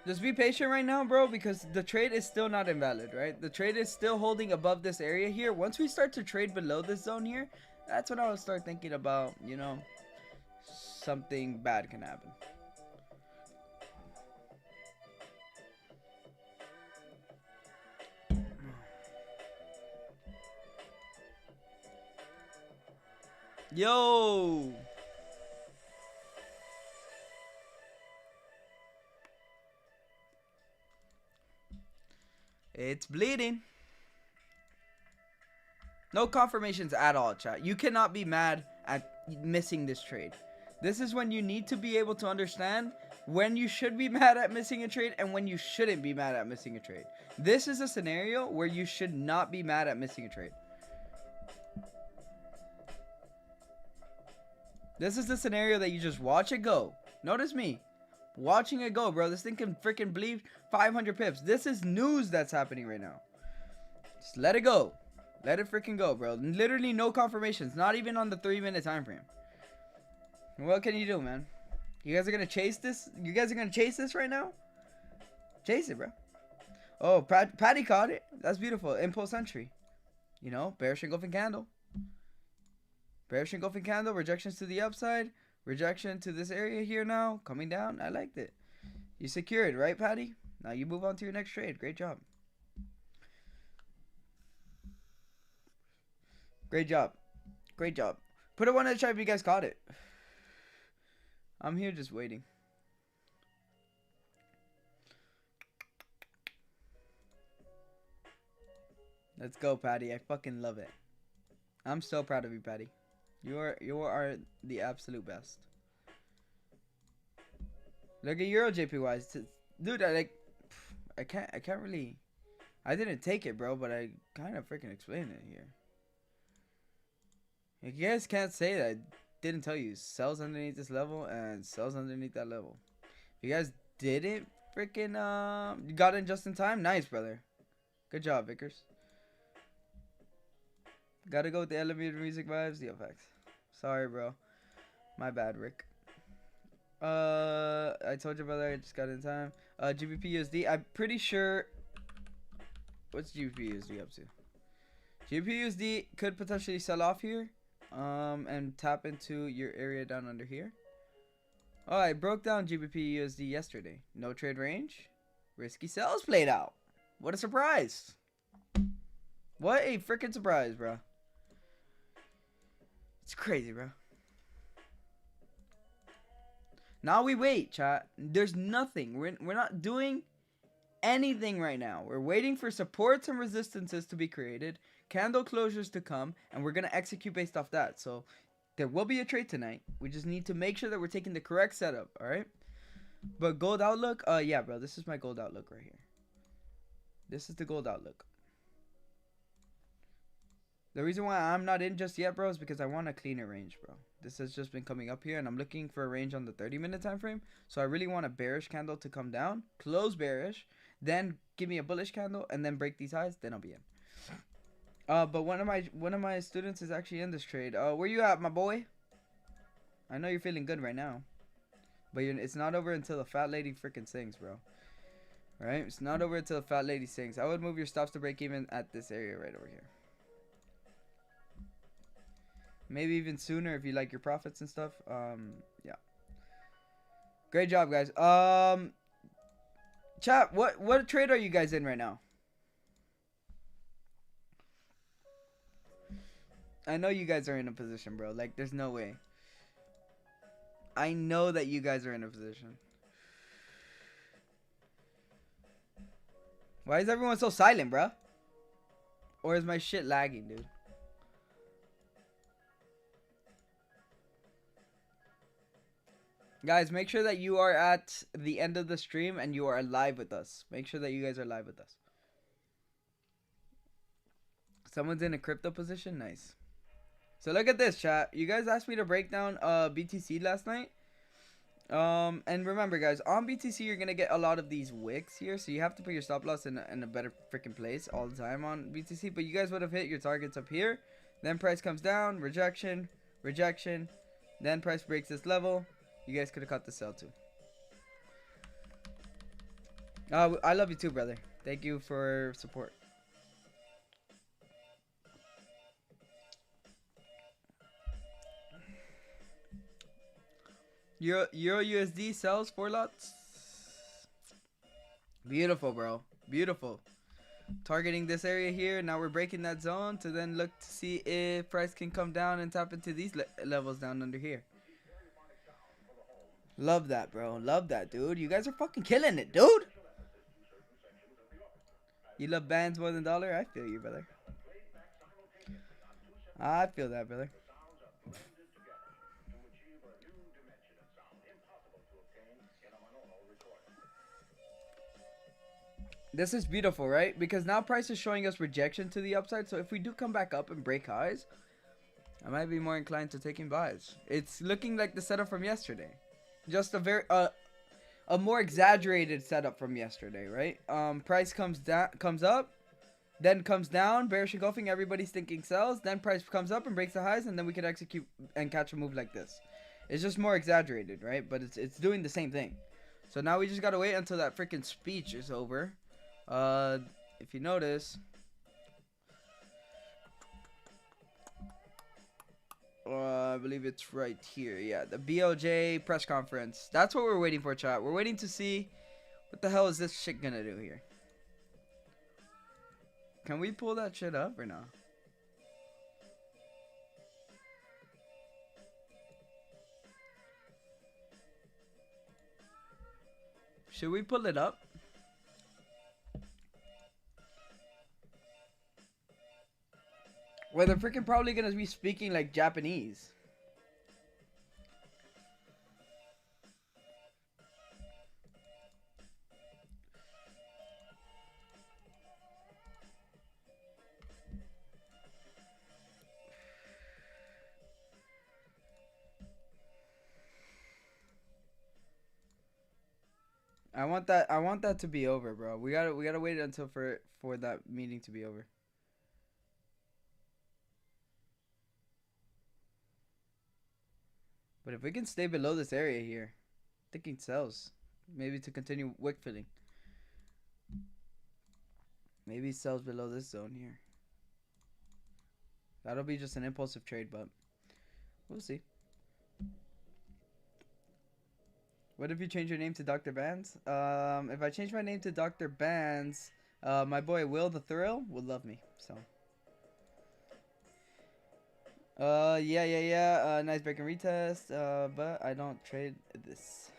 [SPEAKER 1] Just be patient right now, bro, because the trade is still not invalid, right? The trade is still holding above this area here. Once we start to trade below this zone here, that's when I will start thinking about, you know, something bad can happen. Yo! It's bleeding. No confirmations at all, chat. You cannot be mad at missing this trade. This is when you need to be able to understand when you should be mad at missing a trade and when you shouldn't be mad at missing a trade. This is a scenario where you should not be mad at missing a trade. This is the scenario that you just watch it go. Notice me. Watching it go, bro. This thing can freaking bleed 500 pips. This is news that's happening right now. Just let it go. Let it freaking go, bro. Literally no confirmations. Not even on the 3-minute time frame. What can you do, man? You guys are going to chase this? You guys are going to chase this right now? Chase it, bro. Oh, Patty caught it. That's beautiful. Impulse entry. You know, bearish engulfing candle. Bearish engulfing candle. Rejections to the upside. Rejection to this area here now. Coming down. I liked it. You secured, right, Patty? Now you move on to your next trade. Great job. Great job. Great job. Put a 1 in the chat if you guys caught it. I'm here just waiting. Let's go, Patty. I fucking love it. I'm so proud of you, Patty. You are the absolute best. Look at Euro JPY. Dude, I can't really. I didn't take it, bro, but I kind of freaking explained it here. You guys can't say that I didn't tell you. Sells underneath this level and sells underneath that level. If you guys didn't freaking you got in just in time. Nice, brother. Good job, Vickers. Gotta go with the elevator music vibes. The effects. Sorry, bro. My bad, Rick. I told you, brother. I just got in time. GBP USD. I'm pretty sure. What's GBP USD up to? GBP USD could potentially sell off here. And tap into your area down under here. Oh, I broke down GBP USD yesterday. No trade range. Risky sells played out. What a surprise. What a freaking surprise, bro. It's crazy, bro. Now we wait, chat. There's nothing. We're not doing anything right now. We're waiting for supports and resistances to be created, candle closures to come, and we're going to execute based off that. So there will be a trade tonight. We just need to make sure that we're taking the correct setup, all right? But gold outlook, yeah, bro, this is my gold outlook right here. This is the gold outlook. The reason why I'm not in just yet, bro, is because I want a cleaner range, bro. This has just been coming up here, and I'm looking for a range on the 30-minute time frame. So I really want a bearish candle to come down, close bearish, then give me a bullish candle, and then break these highs. Then I'll be in. But one of my students is actually in this trade. Where you at, my boy? I know you're feeling good right now, but it's not over until the fat lady freaking sings, bro. Right? It's not over until the fat lady sings. I would move your stops to break even at this area right over here. Maybe even sooner if you like your profits and stuff. Yeah. Great job, guys. Chat, what trade are you guys in right now? I know you guys are in a position, bro. Like, there's no way. I know that you guys are in a position. Why is everyone so silent, bro? Or is my shit lagging, dude? Guys, make sure that you are at the end of the stream and you are live with us. Make sure that you guys are live with us. Someone's in a crypto position? Nice. So look at this, chat. You guys asked me to break down BTC last night. And remember, guys, on BTC, you're going to get a lot of these wicks here. So you have to put your stop loss in a better freaking place all the time on BTC. But you guys would have hit your targets up here. Then price comes down. Rejection. Rejection. Then price breaks this level. You guys could have caught the sell too. I love you too, brother. Thank you for support. Euro USD sells 4 lots. Beautiful, bro. Beautiful. Targeting this area here. Now we're breaking that zone to then look to see if price can come down and tap into these levels down under here. Love that, bro. Love that, dude. You guys are fucking killing it, dude. You love bands more than dollar? I feel you, brother. I feel that, brother. This is beautiful, right? Because now price is showing us rejection to the upside. So if we do come back up and break highs, I might be more inclined to taking buys. It's looking like the setup from yesterday. Just a very a more exaggerated setup from yesterday, right? Price comes up, then comes down, bearish engulfing, everybody's thinking sells, then price comes up and breaks the highs, and then we could execute and catch a move like this. It's just more exaggerated, right? But it's doing the same thing. So now we just gotta wait until that freaking speech is over. If you notice, I believe it's right here. Yeah, the BOJ press conference. That's what we're waiting for, chat. We're waiting to see what the hell is this shit gonna do here. Can we pull that shit up or not? Should we pull it up? Well, they're freaking probably gonna be speaking like Japanese. I want that to be over, bro. We gotta wait until for that meeting to be over. But if we can stay below this area here, thinking sells. Maybe to continue wick filling. Maybe sells below this zone here. That'll be just an impulsive trade, but we'll see. What if you change your name to Dr. Bands? If I change my name to Dr. Bands, my boy Will the Thrill would love me. So. Yeah. Nice break and retest. But I don't trade this.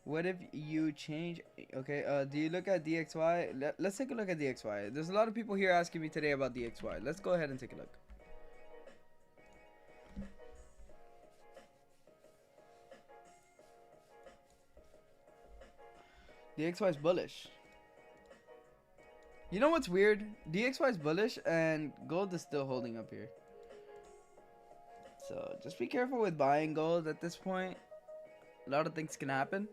[SPEAKER 1] What if you change? Okay. Do you look at DXY? Let's take a look at DXY. There's a lot of people here asking me today about DXY. Let's go ahead and take a look. DXY is bullish. You know what's weird? DXY is bullish and gold is still holding up here. So just be careful with buying gold at this point. A lot of things can happen.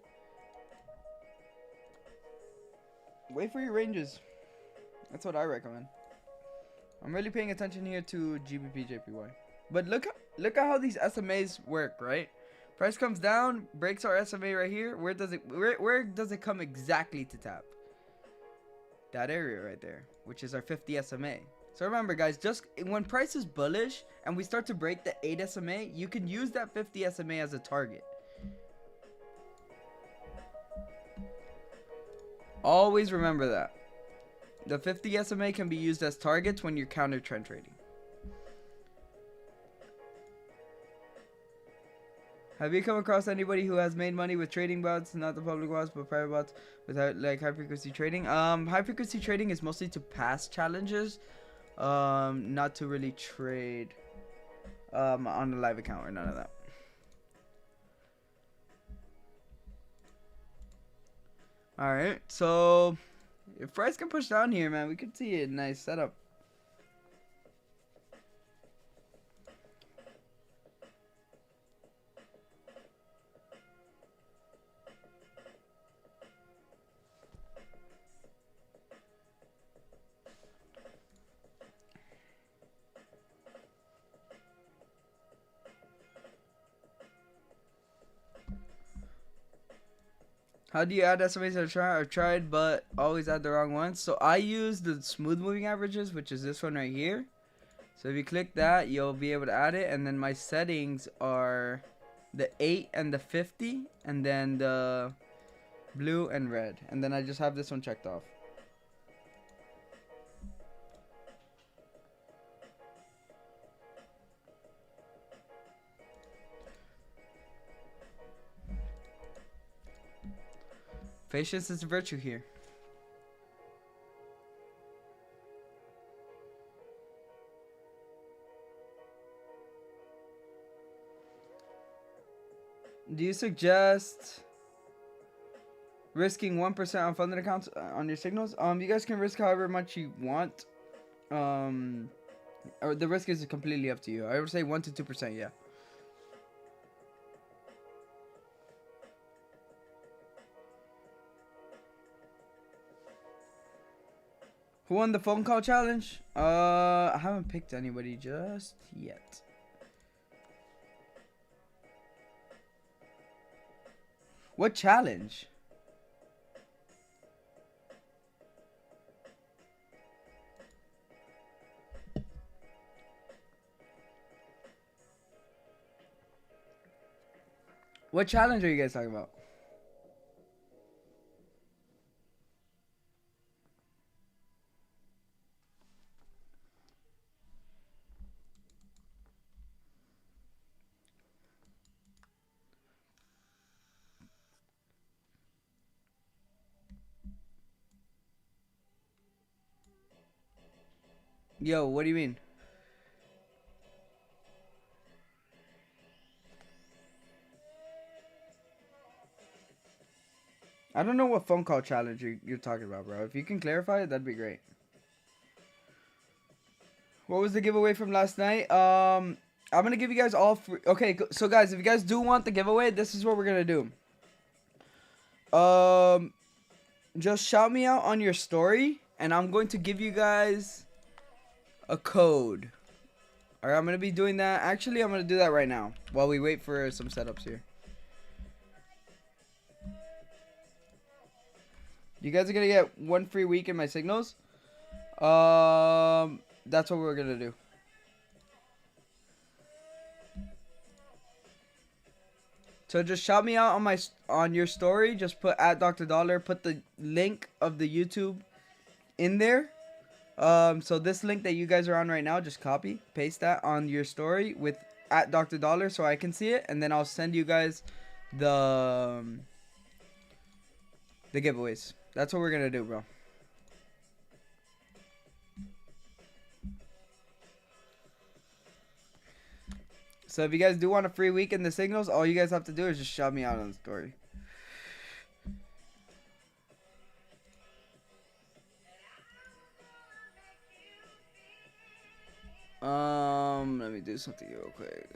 [SPEAKER 1] Wait for your ranges. That's what I recommend. I'm really paying attention here to GBP JPY. But look at how these SMAs work, right? Price comes down, breaks our SMA right here. Where does it come exactly to tap? That area right there, which is our 50 SMA. So remember, guys, just when price is bullish and we start to break the 8 SMA, you can use that 50 SMA as a target. Always remember that. The 50 SMA can be used as targets when you're counter trend trading. Have you come across anybody who has made money with trading bots, not the public bots, but private bots without like high frequency trading? High frequency trading is mostly to pass challenges, not to really trade on a live account or none of that. All right, so if price can push down here, man, we could see a nice setup. How do you add SMAs? I've tried, but always add the wrong ones. So I use the smooth moving averages, which is this one right here. So if you click that, you'll be able to add it. And then my settings are the 8 and the 50, and then the blue and red. And then I just have this one checked off. Patience is a virtue here. Do you suggest risking 1% on funded accounts on your signals? You guys can risk however much you want. Or the risk is completely up to you. I would say 1 to 2%, yeah. Who won the phone call challenge? I haven't picked anybody just yet. What challenge? What challenge are you guys talking about? Yo, what do you mean? I don't know what phone call challenge you're talking about, bro. If you can clarify it, that'd be great. What was the giveaway from last night? I'm gonna give you guys all free. Okay, so guys, if you guys do want the giveaway, this is what we're gonna do. Just shout me out on your story, and I'm going to give you guys a code. Alright, I'm gonna be doing that. Actually, I'm gonna do that right now while we wait for some setups here. You guys are gonna get 1 free week in my signals. That's what we're gonna do. So just shout me out on your story. Just put @Dr. Dollar. Put the link of the YouTube in there. So this link that you guys are on right now, just copy, paste that on your story with @Dr. Dollar so I can see it, and then I'll send you guys the giveaways. That's what we're gonna do, bro. So if you guys do want a free week in the signals, all you guys have to do is just shout me out on the story. Let me do something real quick.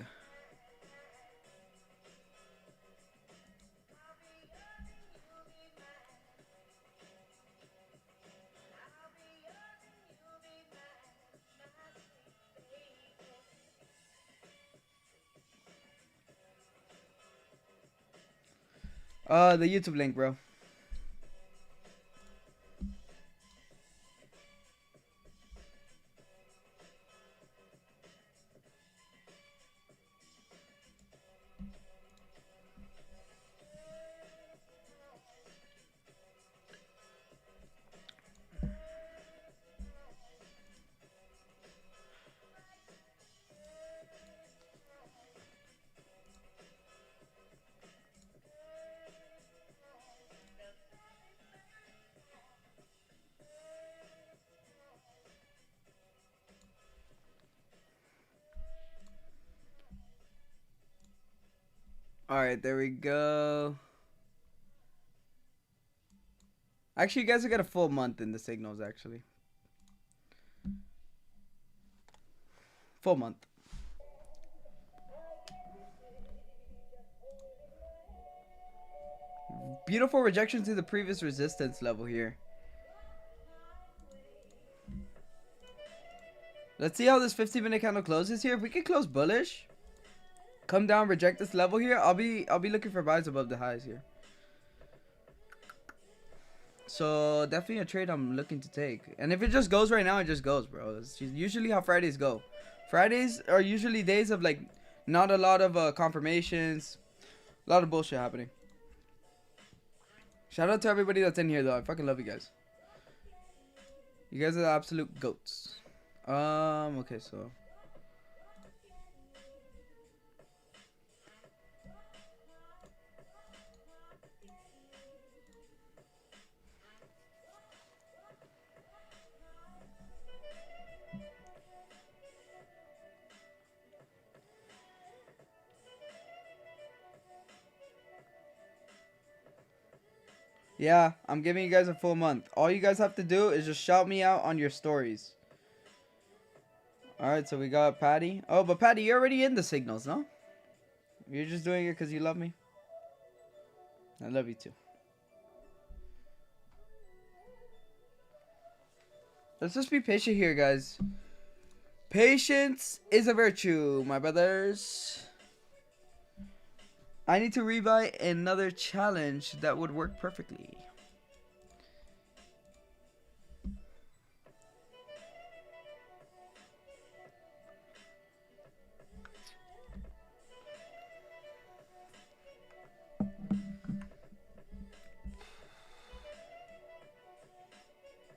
[SPEAKER 1] The YouTube link, bro. Alright, there we go. Actually, you guys will get a full month in the signals, actually. Full month. Beautiful rejection to the previous resistance level here. Let's see how this 15-minute candle closes here. If we can close bullish, come down, reject this level here, I'll be looking for buys above the highs here. So definitely a trade I'm looking to take. And if it just goes right now, it just goes, bro. It's usually how Fridays go. Fridays are usually days of like not a lot of confirmations, a lot of bullshit happening. Shout out to everybody that's in here though. I fucking love you guys. You guys are the absolute goats. Okay, so yeah, I'm giving you guys a full month. All you guys have to do is just shout me out on your stories. Alright, so we got Patty. Oh, but Patty, you're already in the signals, no? You're just doing it because you love me? I love you too. Let's just be patient here, guys. Patience is a virtue, my brothers. I need to rebuy another challenge that would work perfectly.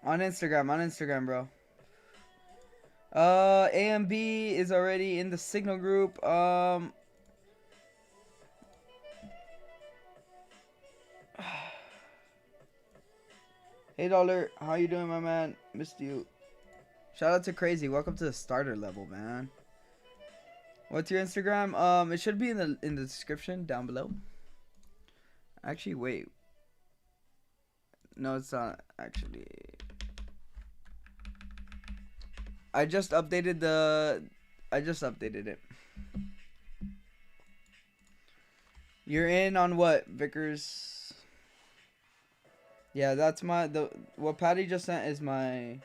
[SPEAKER 1] On Instagram, bro. A and B is already in the signal group. Hey Dollar, how you doing, my man? Missed you. Shout out to Crazy. Welcome to the starter level, man. What's your Instagram? It should be in the description down below. Actually, wait. No, it's not actually. I just updated it. You're in on what, Vickers? Yeah, that's what Patty just sent is my.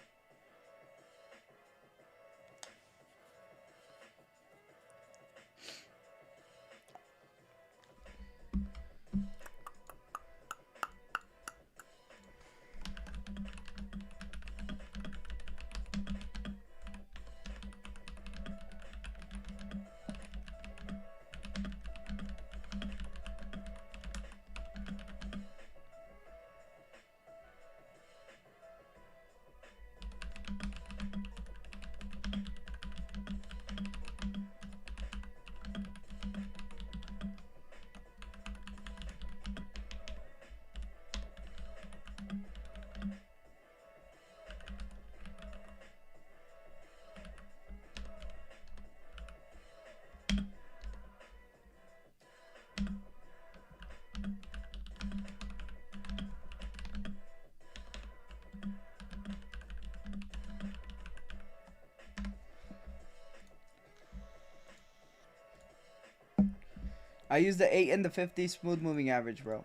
[SPEAKER 1] I use the 8 and the 50 smooth moving average, bro.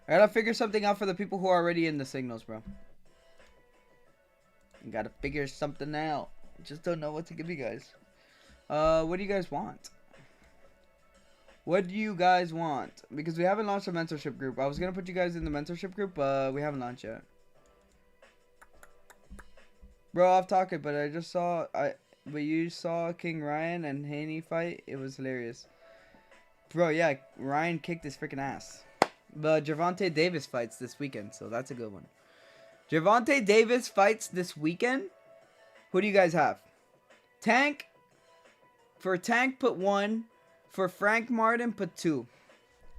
[SPEAKER 1] I gotta figure something out for the people who are already in the signals, bro. You gotta figure something out. Just don't know what to give you guys. What do you guys want? What do you guys want? Because we haven't launched a mentorship group. I was gonna put you guys in the mentorship group, but we haven't launched yet. Bro, off topic, but I just saw but you saw King Ryan and Haney fight. It was hilarious. Bro, yeah, Ryan kicked his freaking ass. But Gervonta Davis fights this weekend, so that's a good one. Gervonta Davis fights this weekend. Who do you guys have? Tank. For Tank, put 1. For Frank Martin, put 2.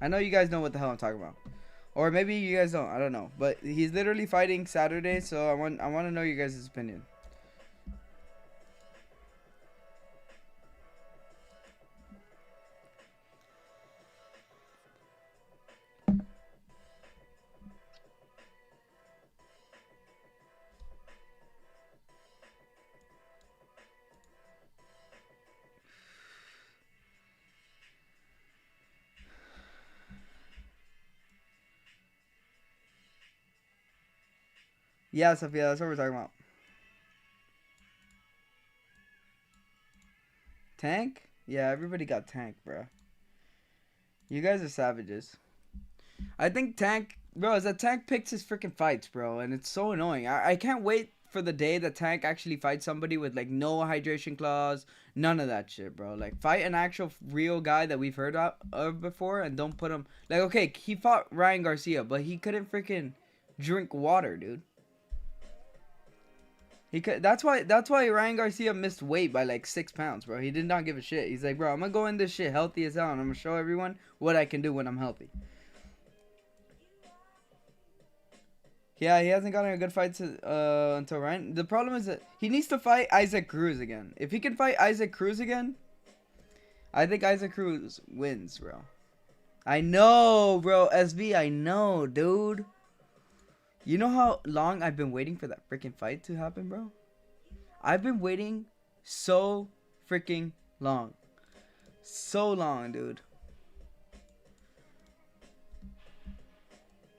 [SPEAKER 1] I know you guys know what the hell I'm talking about. Or maybe you guys don't. I don't know. But he's literally fighting Saturday, so I want to know your guys' opinion. Yeah, Sophia, that's what we're talking about. Tank? Yeah, everybody got Tank, bro. You guys are savages. I think Tank, bro, is that Tank picks his freaking fights, bro, and it's so annoying. I can't wait for the day that Tank actually fights somebody with like no hydration clause, none of that shit, bro. Like fight an actual real guy that we've heard of before, and don't put him like, okay, he fought Ryan Garcia, but he couldn't freaking drink water, dude. He could. That's why Ryan Garcia missed weight by like 6 pounds, bro. He did not give a shit. He's like, bro, I'm gonna go in this shit healthy as hell, and I'm gonna show everyone what I can do when I'm healthy. Yeah, he hasn't gotten a good fight until Ryan. The problem is that he needs to fight Isaac Cruz again. If he can fight Isaac Cruz again, I think Isaac Cruz wins, bro. I know, bro. SB, I know, dude. You know how long I've been waiting for that freaking fight to happen, bro? I've been waiting so freaking long. So long, dude.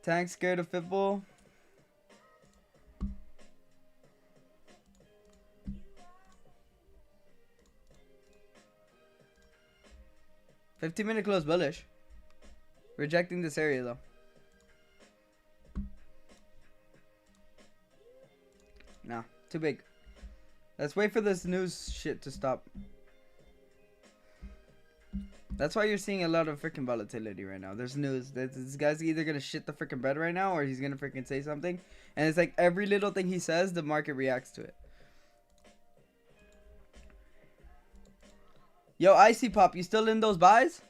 [SPEAKER 1] Tank scared of Pitbull? $15-minute close bullish. Rejecting this area, though. Nah, too big. Let's wait for this news shit to stop. That's why you're seeing a lot of freaking volatility right now. There's news. This guy's either going to shit the freaking bed right now, or he's going to freaking say something. And it's like every little thing he says, the market reacts to it. Yo, Icy Pop, you still in those buys?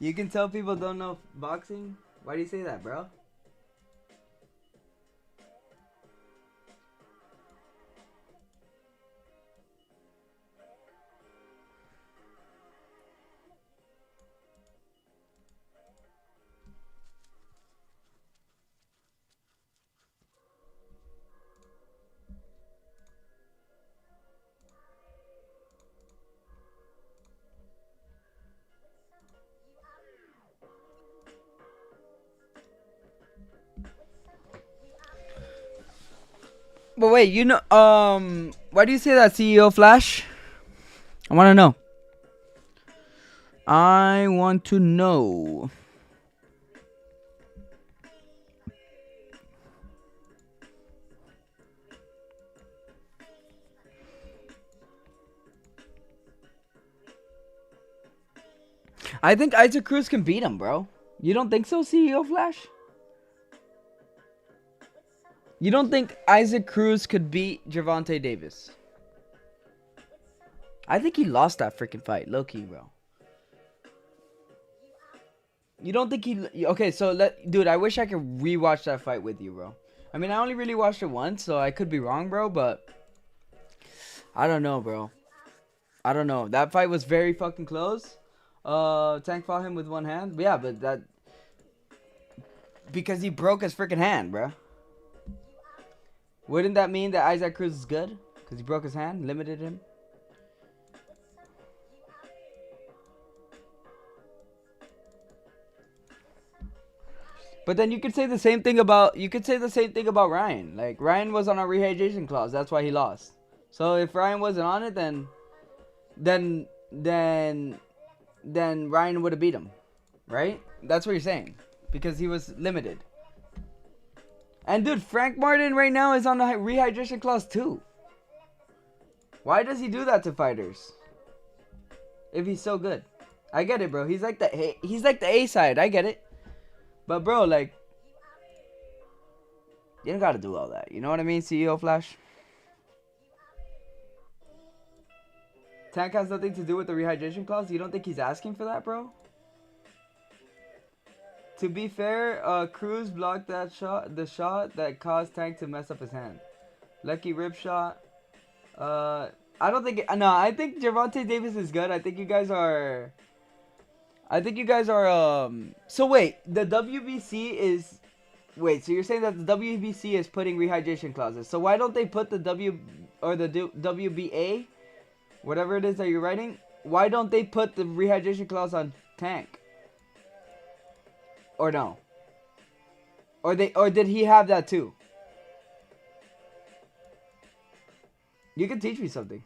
[SPEAKER 1] You can tell people don't know boxing? Why do you say that, bro? But wait, you know, why do you say that, CEO Flash? I want to know. I want to know. I think Isaac Cruz can beat him, bro. You don't think so, CEO Flash? You don't think Isaac Cruz could beat Gervonta Davis? I think he lost that freaking fight, low key, bro. You don't think he? Okay, so dude, I wish I could rewatch that fight with you, bro. I mean, I only really watched it once, so I could be wrong, bro. But I don't know, bro. I don't know. That fight was very fucking close. Tank fought him with one hand. But yeah, but that because he broke his freaking hand, bro. Wouldn't that mean that Isaac Cruz is good? Because he broke his hand, limited him. But then you could say the same thing about Ryan. Like Ryan was on a rehydration clause. That's why he lost. So if Ryan wasn't on it, then Ryan would have beat him, right? That's what you're saying, because he was limited. And dude, Frank Martin right now is on the rehydration clause too. Why does he do that to fighters? If he's so good, I get it, bro. He's like the A side. I get it. But bro, like, you don't gotta do all that. You know what I mean, CEO Flash? Tank has nothing to do with the rehydration clause. You don't think he's asking for that, bro? To be fair, Cruz blocked that shot, the shot that caused Tank to mess up his hand. Lucky rip shot. I don't think. No, I think Gervonta Davis is good. I think you guys are. So wait, the WBC is. Wait, so you're saying that the WBC is putting rehydration clauses. So why don't they put the WBA, whatever it is that you're writing? Why don't they put the rehydration clause on Tank? Or no? Or did he have that too? You can teach me something.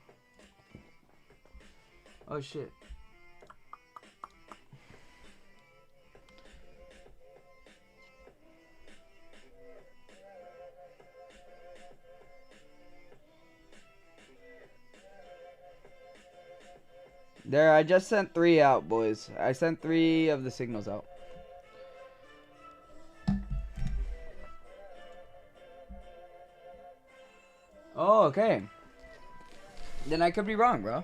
[SPEAKER 1] Oh shit. There, I just sent 3 out, boys. I sent 3 of the signals out. Oh, okay. Then I could be wrong, bro.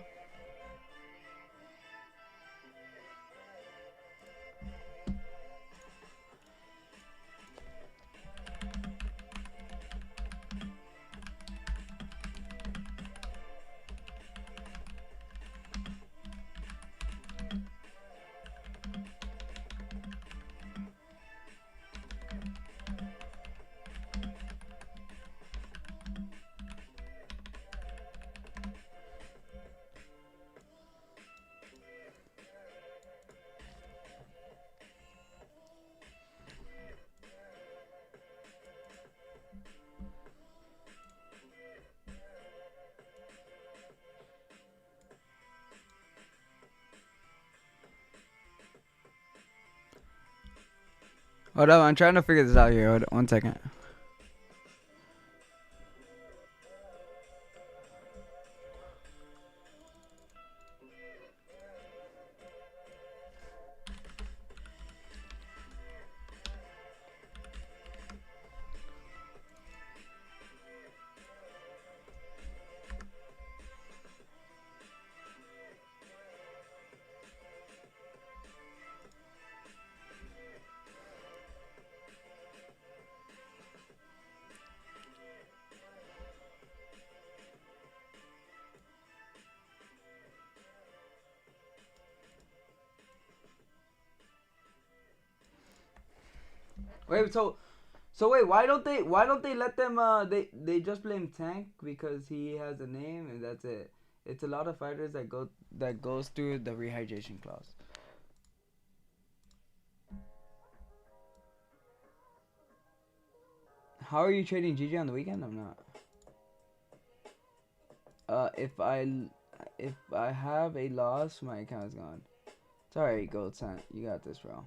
[SPEAKER 1] Hold up, I'm trying to figure this out here. Hold on, 1 second. Wait, so wait, why don't they let them they just blame Tank because he has a name and that's it. It's a lot of fighters that goes through the rehydration clause. How are you trading GG on the weekend? I'm not. If I have a loss, my account is gone. It's alright, Gold Sant. You got this, bro.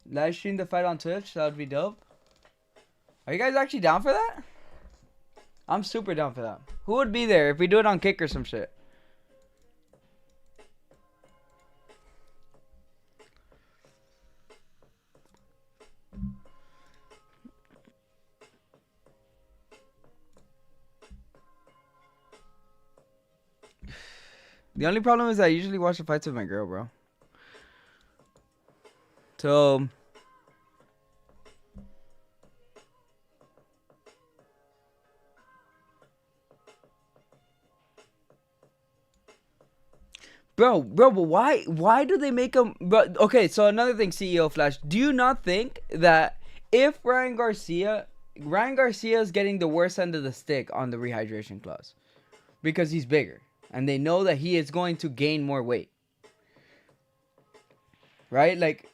[SPEAKER 1] Live stream the fight on Twitch. That would be dope. Are you guys actually down for that? I'm super down for that. Who would be there if we do it on Kick or some shit? The only problem is I usually watch the fights with my girl, bro. So, but why do they make him? But okay, so another thing, CEO Flash, do you not think that if Ryan Garcia is getting the worst end of the stick on the rehydration clause because he's bigger and they know that he is going to gain more weight, right? Like,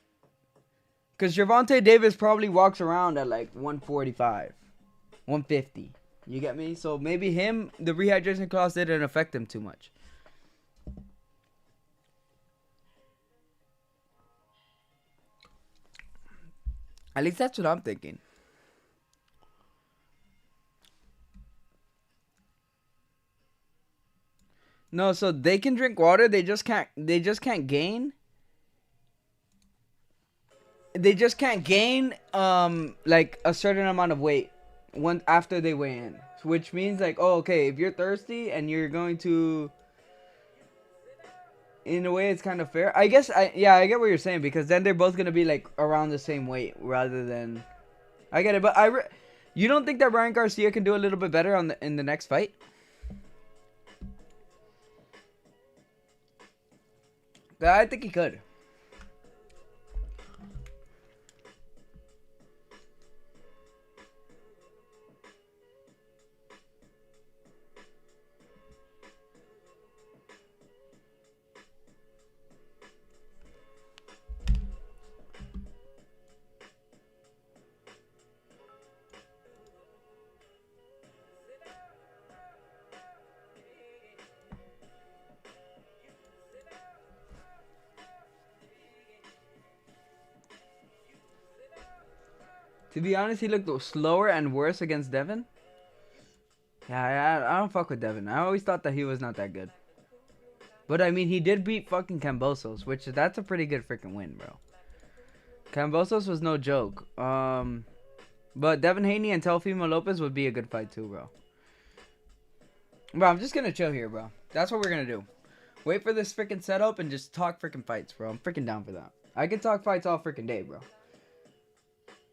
[SPEAKER 1] because Gervonta Davis probably walks around at like 145, 150. You get me? So maybe the rehydration clause didn't affect him too much. At least that's what I'm thinking. No, so they can drink water. They just can't gain. They just can't gain like a certain amount of weight after they weigh in, which means like, oh, okay, if you're thirsty and you're going to, in a way, it's kind of fair. I guess I get what you're saying, because then they're both gonna be like around the same weight rather than. I get it, but you don't think that Ryan Garcia can do a little bit better in the next fight? I think he could. To be honest, he looked slower and worse against Devin. Yeah, I don't fuck with Devin. I always thought that he was not that good. But I mean, he did beat fucking Kambosos, which that's a pretty good freaking win, bro. Kambosos was no joke. But Devin Haney and Teofimo Lopez would be a good fight too, bro. Bro, I'm just gonna chill here, bro. That's what we're gonna do. Wait for this freaking setup and just talk freaking fights, bro. I'm freaking down for that. I can talk fights all freaking day, bro.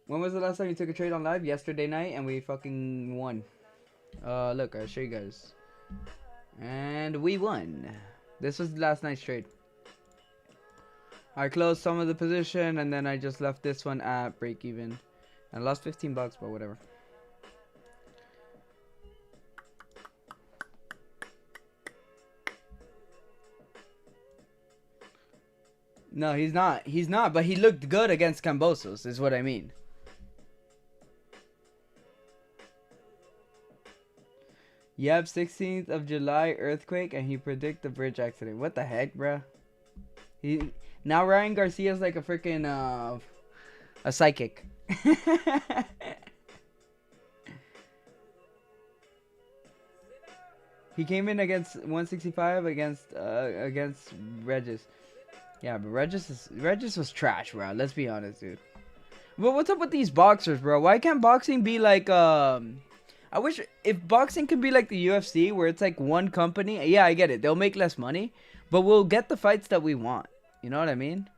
[SPEAKER 1] When was the last time you took a trade on live? Yesterday night, and we fucking won. Look, I'll show you guys. And we won. This was last night's trade. I closed some of the position, and then I just left this one at break even. And lost 15 bucks, but whatever. No, he's not. He's not, but he looked good against Kambosos, is what I mean. Yep, 16th of July, earthquake, and he predict the bridge accident. What the heck, bruh? Now Ryan Garcia's like a freaking, a psychic. He came in against 165 against Regis. Yeah, but Regis was trash, bro. Let's be honest, dude. But what's up with these boxers, bro? Why can't boxing be like, I wish if boxing could be like the UFC, where it's like one company. Yeah, I get it. They'll make less money, but we'll get the fights that we want. You know what I mean?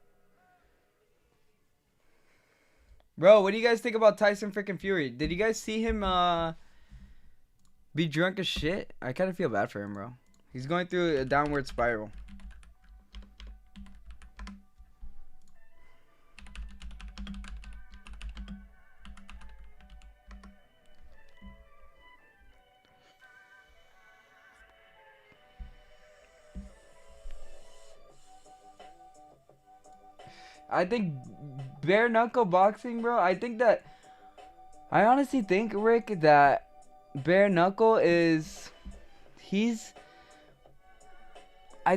[SPEAKER 1] Bro, what do you guys think about Tyson freaking Fury? Did you guys see him be drunk as shit? I kind of feel bad for him, bro. He's going through a downward spiral. I think bare knuckle boxing, bro. I honestly think, Rick, that bare knuckle I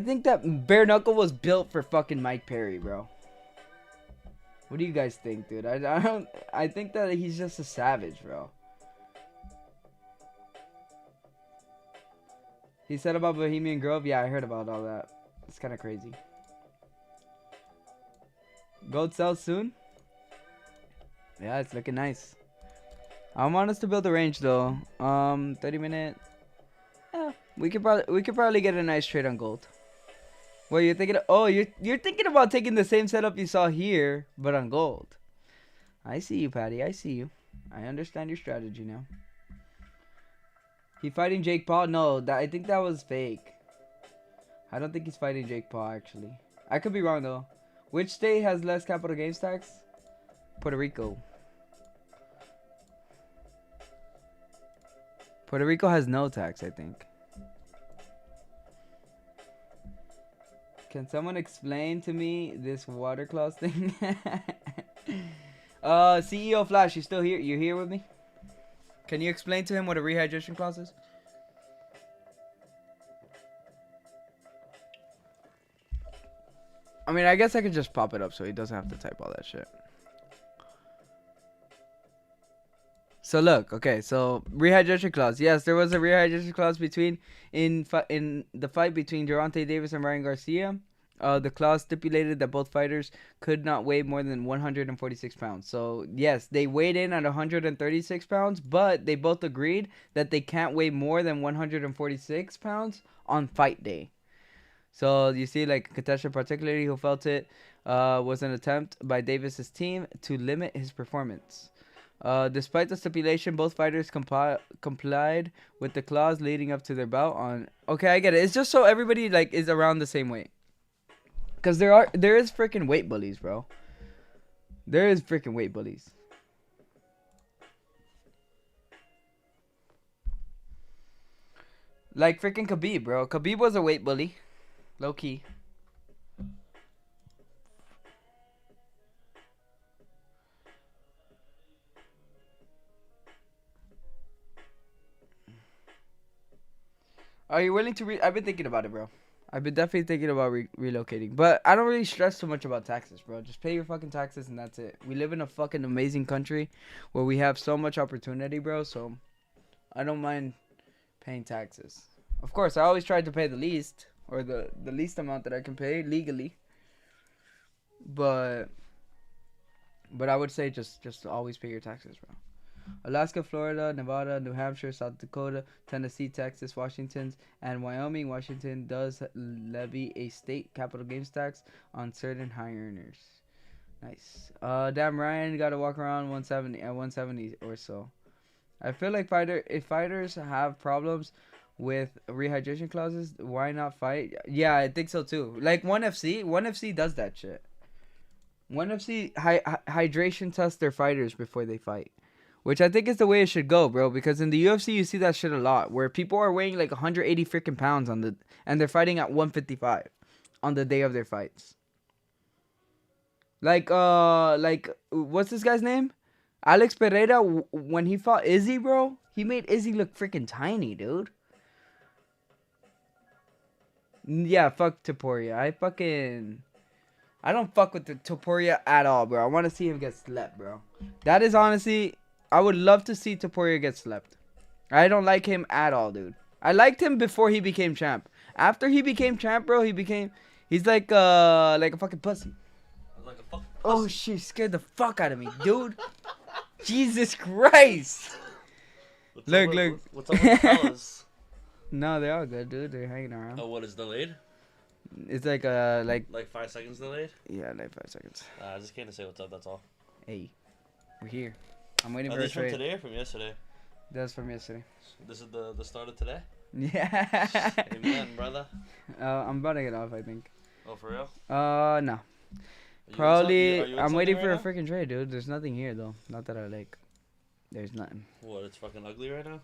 [SPEAKER 1] think that bare knuckle was built for fucking Mike Perry, bro. What do you guys think, dude? I think that he's just a savage, bro. He said about Bohemian Grove. Yeah, I heard about all that. It's kind of crazy. Gold sells soon? Yeah, it's looking nice. I want us to build a range though. 30-minute. Yeah, we could probably get a nice trade on gold. Well, you're thinking? Oh, you're thinking about taking the same setup you saw here, but on gold. I see you, Patty. I see you. I understand your strategy now. He fighting Jake Paul? No, I think that was fake. I don't think he's fighting Jake Paul actually. I could be wrong though. Which state has less capital gains tax? Puerto Rico. Puerto Rico has no tax, I think. Can someone explain to me this water clause thing? CEO Flash, you still here? You here with me? Can you explain to him what a rehydration clause is? I mean, I guess I could just pop it up so he doesn't have to type all that shit. So look, okay, so rehydration clause. Yes, there was a rehydration clause in the fight between Gervonta Davis and Ryan Garcia. The clause stipulated that both fighters could not weigh more than 146 pounds. So yes, they weighed in at 136 pounds, but they both agreed that they can't weigh more than 146 pounds on fight day. So you see, like, a contestant particularly who felt it was an attempt by Davis's team to limit his performance. Despite the stipulation, both fighters complied with the clause leading up to their bout on... Okay, I get it. It's just so everybody, like, is around the same weight. Because there is freaking weight bullies, bro. There is freaking weight bullies. Like freaking Khabib, bro. Khabib was a weight bully. Low key. Are you willing to I've been thinking about it, bro. I've been definitely thinking about relocating. But I don't really stress too much about taxes, bro. Just pay your fucking taxes and that's it. We live in a fucking amazing country where we have so much opportunity, bro. So I don't mind paying taxes. Of course, I always try to pay the least. Or the least amount that I can pay legally. But I would say just always pay your taxes, bro. Alaska, Florida, Nevada, New Hampshire, South Dakota, Tennessee, Texas, Washington, and Wyoming. Washington does levy a state capital gains tax on certain high earners. Nice. Damn, Ryan got to walk around 170 or so. I feel like if fighters have problems with rehydration clauses, why not fight? Yeah, I think so too. Like 1FC does that shit. 1FC hydration tests their fighters before they fight. Which I think is the way it should go, bro. Because in the UFC, you see that shit a lot. Where people are weighing like 180 freaking pounds and they're fighting at 155 on the day of their fights. Like what's this guy's name? Alex Pereira, when he fought Izzy, bro, he made Izzy look freaking tiny, dude. Yeah, fuck Topuria. I don't fuck with the Topuria at all, bro. I want to see him get slept, bro. That is honestly... I would love to see Topuria get slept. I don't like him at all, dude. I liked him before he became champ. After he became champ, bro, he's like a fucking pussy.
[SPEAKER 2] Like a fucking pussy.
[SPEAKER 1] Oh shit, scared the fuck out of me, dude. Jesus Christ. Look.
[SPEAKER 2] What's up with the fellas?
[SPEAKER 1] No, they're all good, dude. They're hanging around.
[SPEAKER 2] Oh, what is delayed?
[SPEAKER 1] It's like
[SPEAKER 2] 5 seconds delayed?
[SPEAKER 1] Yeah, like 5 seconds.
[SPEAKER 2] I just came to say what's up, that's all.
[SPEAKER 1] Hey, we're here. I'm waiting
[SPEAKER 2] Are
[SPEAKER 1] for a
[SPEAKER 2] these from
[SPEAKER 1] trade.
[SPEAKER 2] today or from yesterday?
[SPEAKER 1] That's from yesterday.
[SPEAKER 2] This is the start of today?
[SPEAKER 1] Yeah.
[SPEAKER 2] Amen, brother.
[SPEAKER 1] I'm about to get off, I think.
[SPEAKER 2] Oh, for real?
[SPEAKER 1] No. Probably.
[SPEAKER 2] Are you
[SPEAKER 1] I'm waiting for
[SPEAKER 2] right
[SPEAKER 1] a freaking trade, dude. There's nothing here though. Not that I like. There's nothing.
[SPEAKER 2] What? It's fucking ugly right now.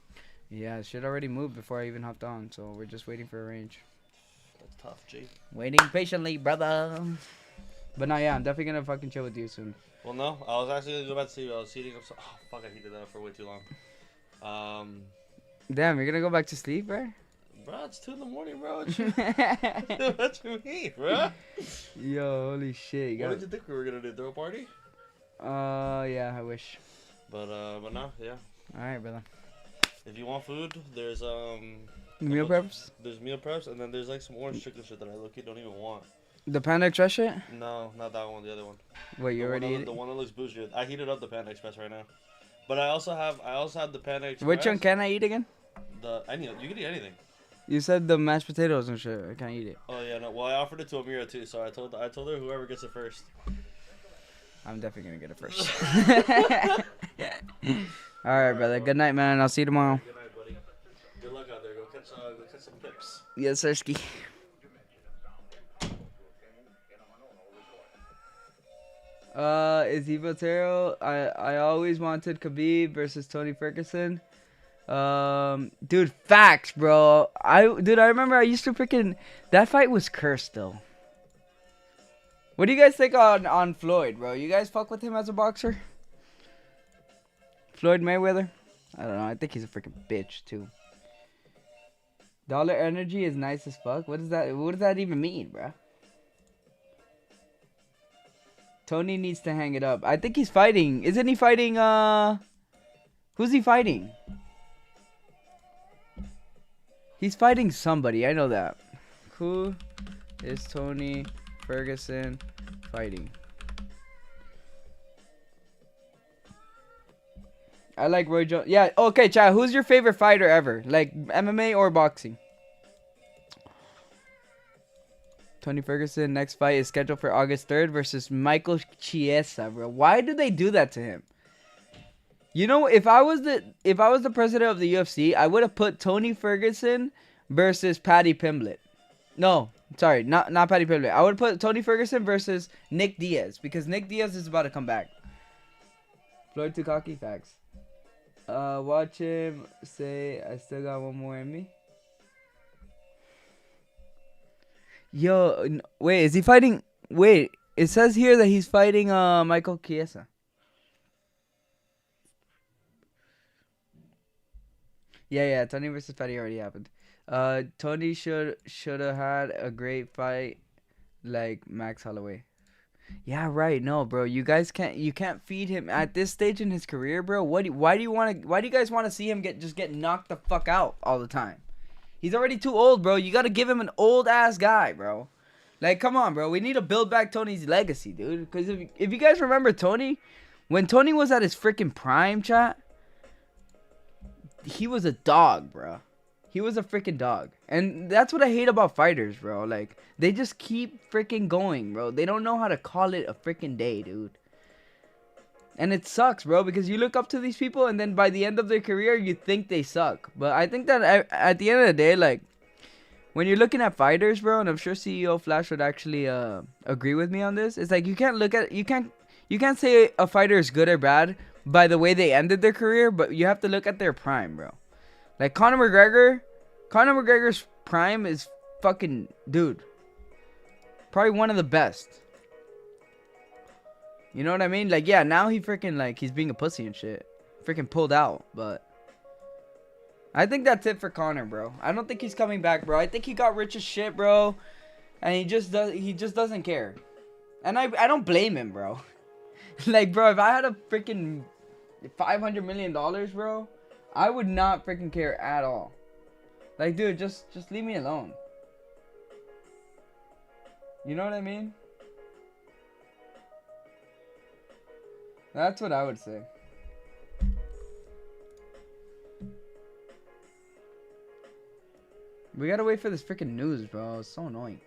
[SPEAKER 1] Yeah, shit already moved before I even hopped on, so we're just waiting for a range.
[SPEAKER 2] That's tough, G.
[SPEAKER 1] Waiting patiently, brother. But no, yeah, I'm definitely gonna fucking chill with you soon.
[SPEAKER 2] Well, no, I was actually gonna go back to sleep. I was heating up. Oh fuck! I heated that up for way too long.
[SPEAKER 1] Damn, you're gonna go back to sleep, bro?
[SPEAKER 2] Bro, it's 2 in the morning, bro. What you mean, bro?
[SPEAKER 1] Yo, holy shit!
[SPEAKER 2] What did you think we were gonna do? Throw a party?
[SPEAKER 1] Yeah, I wish.
[SPEAKER 2] But no, yeah.
[SPEAKER 1] All right, brother.
[SPEAKER 2] If you want food, there's
[SPEAKER 1] Meal preps?
[SPEAKER 2] There's meal preps, and then there's like some orange chicken shit that I look don't even want.
[SPEAKER 1] The Panda Express shit?
[SPEAKER 2] No, not that one. The other one.
[SPEAKER 1] What, you already ate it?
[SPEAKER 2] The one that looks bougie. I heated up the Panda Express right now. But I also have the Panda Express.
[SPEAKER 1] Which one can I eat again?
[SPEAKER 2] You can eat anything.
[SPEAKER 1] You said the mashed potatoes and shit. I can't eat it.
[SPEAKER 2] Oh yeah, no. Well, I offered it to Amira too, so I told her whoever gets it first.
[SPEAKER 1] I'm definitely gonna get it first. All right, brother. Good night, man. I'll see you tomorrow.
[SPEAKER 2] Good night, buddy. Good luck out there. Go catch some pips.
[SPEAKER 1] Yes, sirski. Is Evo Taro? I always wanted Khabib versus Tony Ferguson. Dude, facts, bro. I remember I used to freaking... That fight was cursed, though. What do you guys think on Floyd, bro? You guys fuck with him as a boxer? Floyd Mayweather? I don't know. I think he's a freaking bitch, too. Dollar Energy is nice as fuck. What does that even mean, bro? Tony needs to hang it up. I think he's fighting. Isn't he fighting, who's he fighting? He's fighting somebody. I know that. Who is Tony Ferguson fighting? I like Roy Jones. Yeah, okay, Chad. Who's your favorite fighter ever? Like MMA or boxing? Tony Ferguson next fight is scheduled for August 3rd versus Michael Chiesa, bro. Why do they do that to him? You know, if I was the president of the UFC, I would have put Tony Ferguson versus Paddy Pimblett. No, sorry, not Paddy Pimblett. I would put Tony Ferguson versus Nick Diaz because Nick Diaz is about to come back. Floyd too cocky, facts. Watch him say, I still got one more in me. Yo, wait, is he fighting? Wait, it says here that he's fighting Michael Chiesa. Yeah, Tony versus Paddy already happened. Tony should have had a great fight like Max Holloway. Yeah, right. No, bro, you can't feed him at this stage in his career, bro. Why do you guys want to see him get knocked the fuck out all the time? He's already too old, bro. You got to give him an old-ass guy, bro. Like, come on, bro. We need to build back Tony's legacy, dude. Because if you guys remember Tony, when Tony was at his freaking prime, chat, he was a dog, bro. He was a freaking dog. And that's what I hate about fighters, bro. Like, they just keep freaking going, bro. They don't know how to call it a freaking day, dude. And it sucks, bro, because you look up to these people and then by the end of their career, you think they suck. But I think that at the end of the day, like, when you're looking at fighters, bro, and I'm sure CEO Flash would actually agree with me on this, it's like you can't say a fighter is good or bad by the way they ended their career, but you have to look at their prime, bro. Like Conor McGregor's prime is fucking, dude, probably one of the best. You know what I mean? Like, yeah, now he freaking, like, he's being a pussy and shit. Freaking pulled out, but I think that's it for Conor, bro. I don't think he's coming back, bro. I think he got rich as shit, bro. And he just doesn't care. And I don't blame him, bro. Like, bro, if I had a freaking $500 million, bro, I would not freaking care at all. Like, dude, just leave me alone. You know what I mean? That's what I would say. We gotta wait for this freaking news, bro. It's so annoying.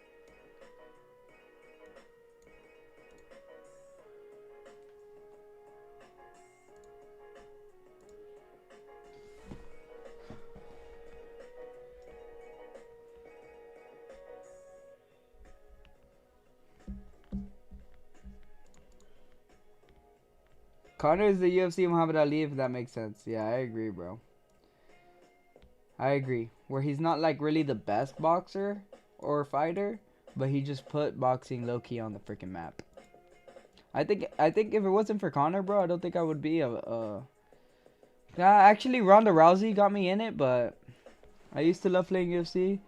[SPEAKER 1] Conor is the UFC Muhammad Ali, if that makes sense. Yeah, I agree, bro. I agree. Where he's not, like, really the best boxer or fighter, but he just put boxing low-key on the freaking map. I think if it wasn't for Connor, bro, I don't think I would be actually, Ronda Rousey got me in it, but I used to love playing UFC,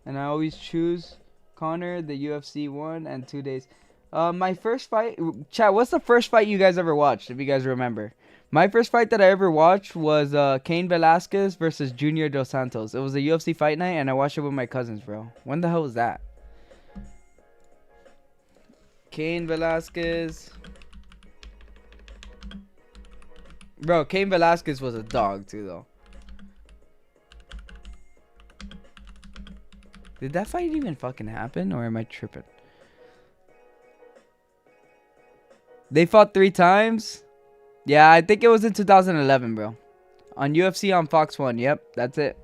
[SPEAKER 1] and I always choose Connor, the UFC 1 and 2 days. My first fight, chat. What's the first fight you guys ever watched? If you guys remember, my first fight that I ever watched was Cain Velasquez versus Junior Dos Santos. It was a UFC fight night, and I watched it with my cousins, bro. When the hell was that? Cain Velasquez. Bro, Cain Velasquez was a dog too, though. Did that fight even fucking happen, or am I tripping? They fought 3 times? Yeah, I think it was in 2011, bro. On UFC on Fox 1. Yep, that's it.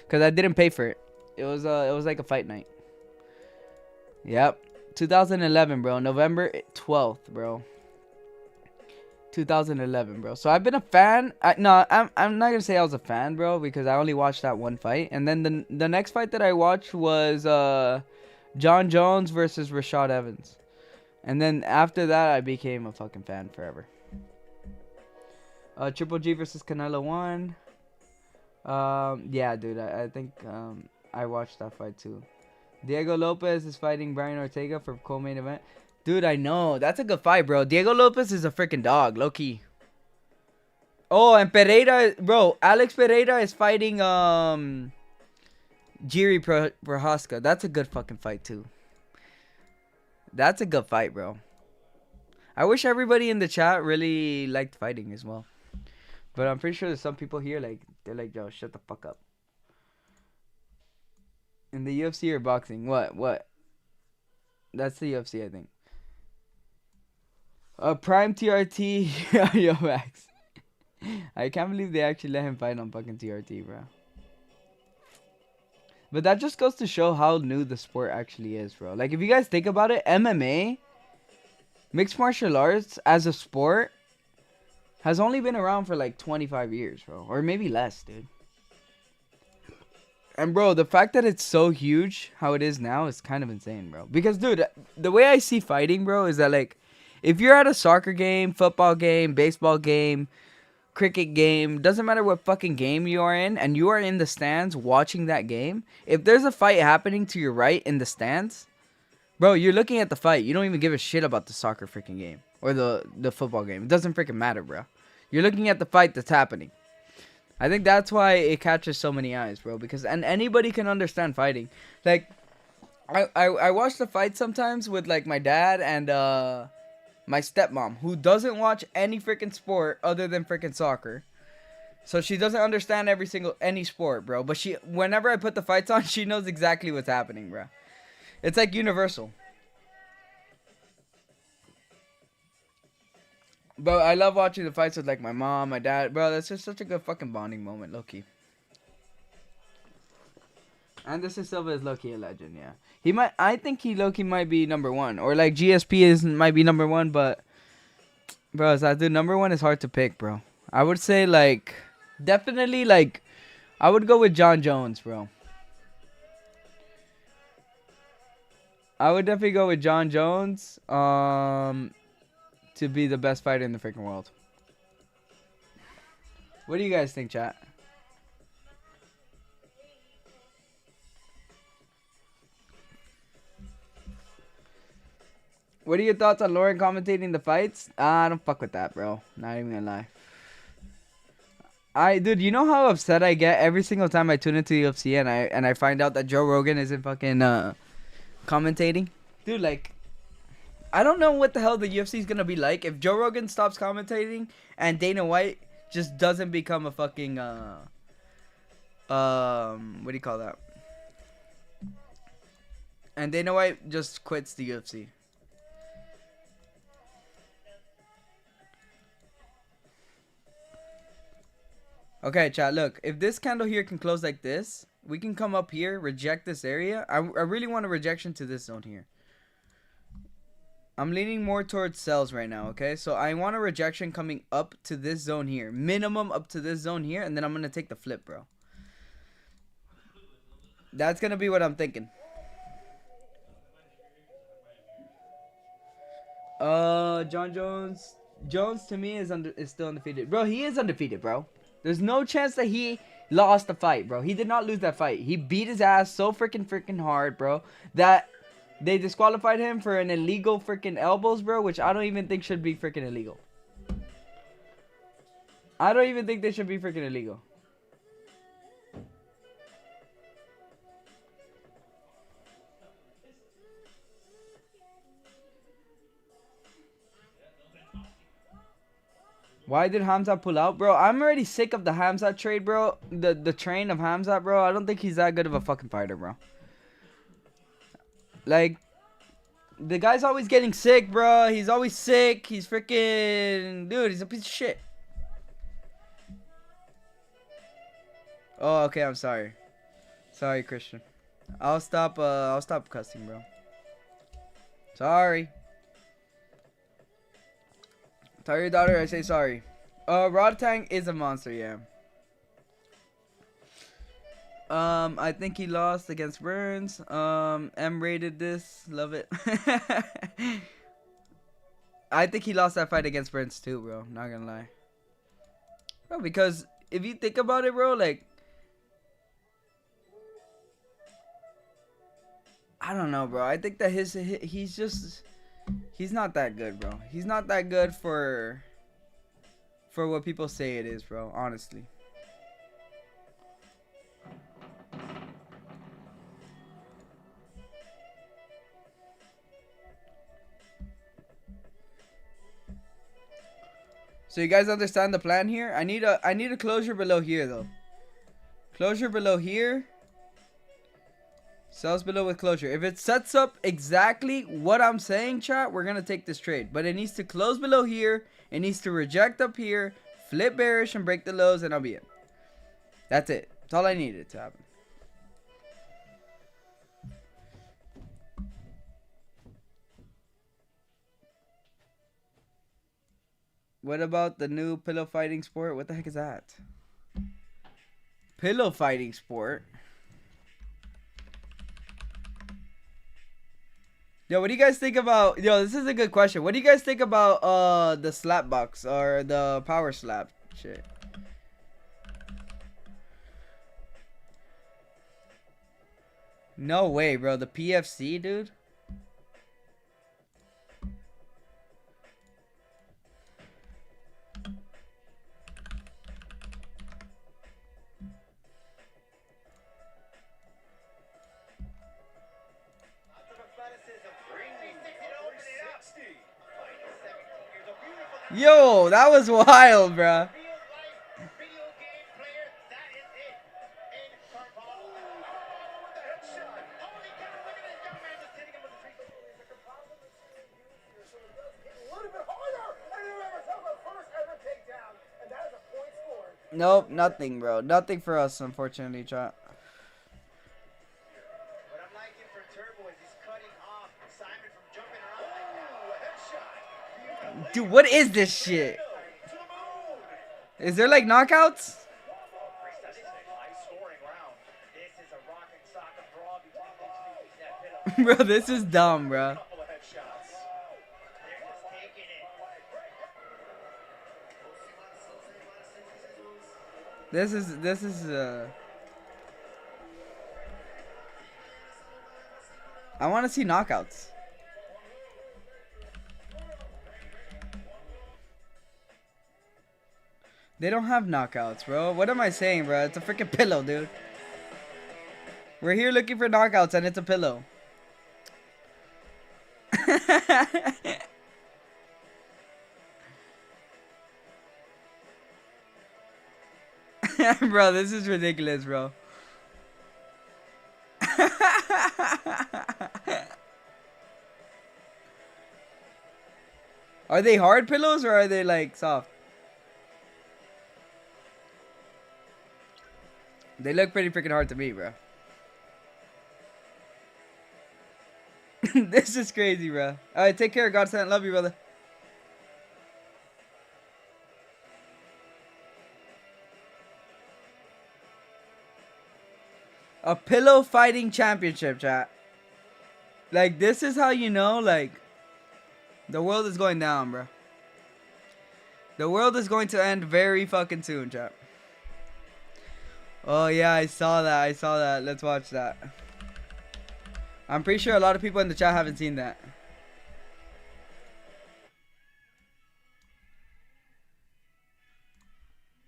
[SPEAKER 1] Cause I didn't pay for it. It was like a fight night. Yep. 2011, bro. November 12th, bro. 2011, bro. So I've been a fan. I'm not gonna say I was a fan, bro, because I only watched that one fight. And then the next fight that I watched was John Jones versus Rashad Evans. And then after that, I became a fucking fan forever. Triple G versus Canelo 1. Yeah, dude. I think I watched that fight too. Diego Lopez is fighting Brian Ortega for co-main event. Dude, I know. That's a good fight, bro. Diego Lopez is a freaking dog, low-key. Oh, and Pereira, bro. Alex Pereira is fighting Jiri Prohaska. That's a good fucking fight, too. That's a good fight, bro. I wish everybody in the chat really liked fighting as well. But I'm pretty sure there's some people here, like, they're like, yo, shut the fuck up. In the UFC or boxing? What? That's the UFC, I think. Prime TRT, yo, Max. I can't believe they actually let him fight on fucking TRT, bro. But that just goes to show how new the sport actually is, bro. Like, if you guys think about it, MMA, mixed martial arts as a sport, has only been around for like 25 years, bro. Or maybe less, dude. And, bro, the fact that it's so huge, how it is now, is kind of insane, bro. Because, dude, the way I see fighting, bro, is that, like, if you're at a soccer game, football game, baseball game, cricket game, doesn't matter what fucking game you are in, and you are in the stands watching that game, if there's a fight happening to your right in the stands, bro, you're looking at the fight. You don't even give a shit about the soccer freaking game or the football game. It doesn't freaking matter, bro. You're looking at the fight that's happening. I think that's why it catches so many eyes, bro, because and anybody can understand fighting. Like, I watch the fight sometimes with, like, my dad and my stepmom, who doesn't watch any freaking sport other than freaking soccer. So she doesn't understand any sport, bro. But whenever I put the fights on, she knows exactly what's happening, bro. It's like universal. But I love watching the fights with, like, my mom, my dad. Bro, that's just such a good fucking bonding moment, low-key. Anderson Silva is low-key a legend, yeah. I think he low-key might be number 1. Or, like, GSP might be number 1, but... Bro, dude, number 1 is hard to pick, bro. I would say, like... Definitely, like... I would go with John Jones, bro. I would definitely go with John Jones. To be the best fighter in the freaking world. What do you guys think, chat? What are your thoughts on Lauren commentating the fights? I don't fuck with that, bro. Not even gonna lie. Dude, you know how upset I get every single time I tune into the UFC and I find out that Joe Rogan isn't fucking commentating? Dude, like, I don't know what the hell the UFC is gonna be like if Joe Rogan stops commentating and Dana White just doesn't become a fucking what do you call that? And Dana White just quits the UFC. Okay, chat, look. If this candle here can close like this, we can come up here, reject this area. I really want a rejection to this zone here. I'm leaning more towards sells right now, okay? So I want a rejection coming up to this zone here. Minimum up to this zone here, and then I'm going to take the flip, bro. That's going to be what I'm thinking. John Jones. Jones to me is still undefeated, bro. He is undefeated, bro. There's no chance that he lost the fight, bro. He did not lose that fight. He beat his ass so freaking hard, bro, that they disqualified him for an illegal freaking elbows, bro, which I don't even think should be freaking illegal. I don't even think they should be freaking illegal. Why did Hamza pull out, bro? I'm already sick of the Hamza trade, bro. The train of Hamza, bro. I don't think he's that good of a fucking fighter, bro. Like, the guy's always getting sick, bro. He's always sick. He's freaking... Dude, he's a piece of shit. Oh, okay, I'm sorry. Sorry, Christian. I'll stop cussing, bro. Sorry. Tell your daughter I say sorry. Rodtang is a monster, yeah. I think he lost against Burns. M rated this. Love it. I think he lost that fight against Burns too, bro. Not gonna lie. Bro, because if you think about it, bro, like, I don't know, bro. I think that he's not that good, bro. He's not that good for what people say it is, bro. Honestly. So you guys understand the plan here? I need a closure below here though. Closure below here. Sells below with closure. If it sets up exactly what I'm saying, chat, we're gonna take this trade. But it needs to close below here. It needs to reject up here, flip bearish and break the lows, and I'll be in. That's it. That's all I needed to happen. What about the new pillow fighting sport? What the heck is that? Pillow fighting sport? Yo, what do you guys think about... Yo, this is a good question. What do you guys think about the slap box or the power slap shit? No way, bro. The PFC, dude? Yo, that was wild, bruh. Nope, nothing, bro. Nothing for us, unfortunately, chat. Dude, what is this shit? Is there like knockouts? Bro, this is dumb, bro. This is I want to see knockouts. They don't have knockouts, bro. What am I saying, bro? It's a freaking pillow, dude. We're here looking for knockouts, and it's a pillow. Bro, this is ridiculous, bro. Are they hard pillows or are they like soft? They look pretty freaking hard to me, bro. This is crazy, bro. Alright, take care, Godsend. Love you, brother. A pillow fighting championship, chat. Like, this is how you know, like, The world is going down, bro. The world is going to end very fucking soon, chat. Oh, yeah, I saw that. I saw that. Let's watch that. I'm pretty sure a lot of people in the chat haven't seen that.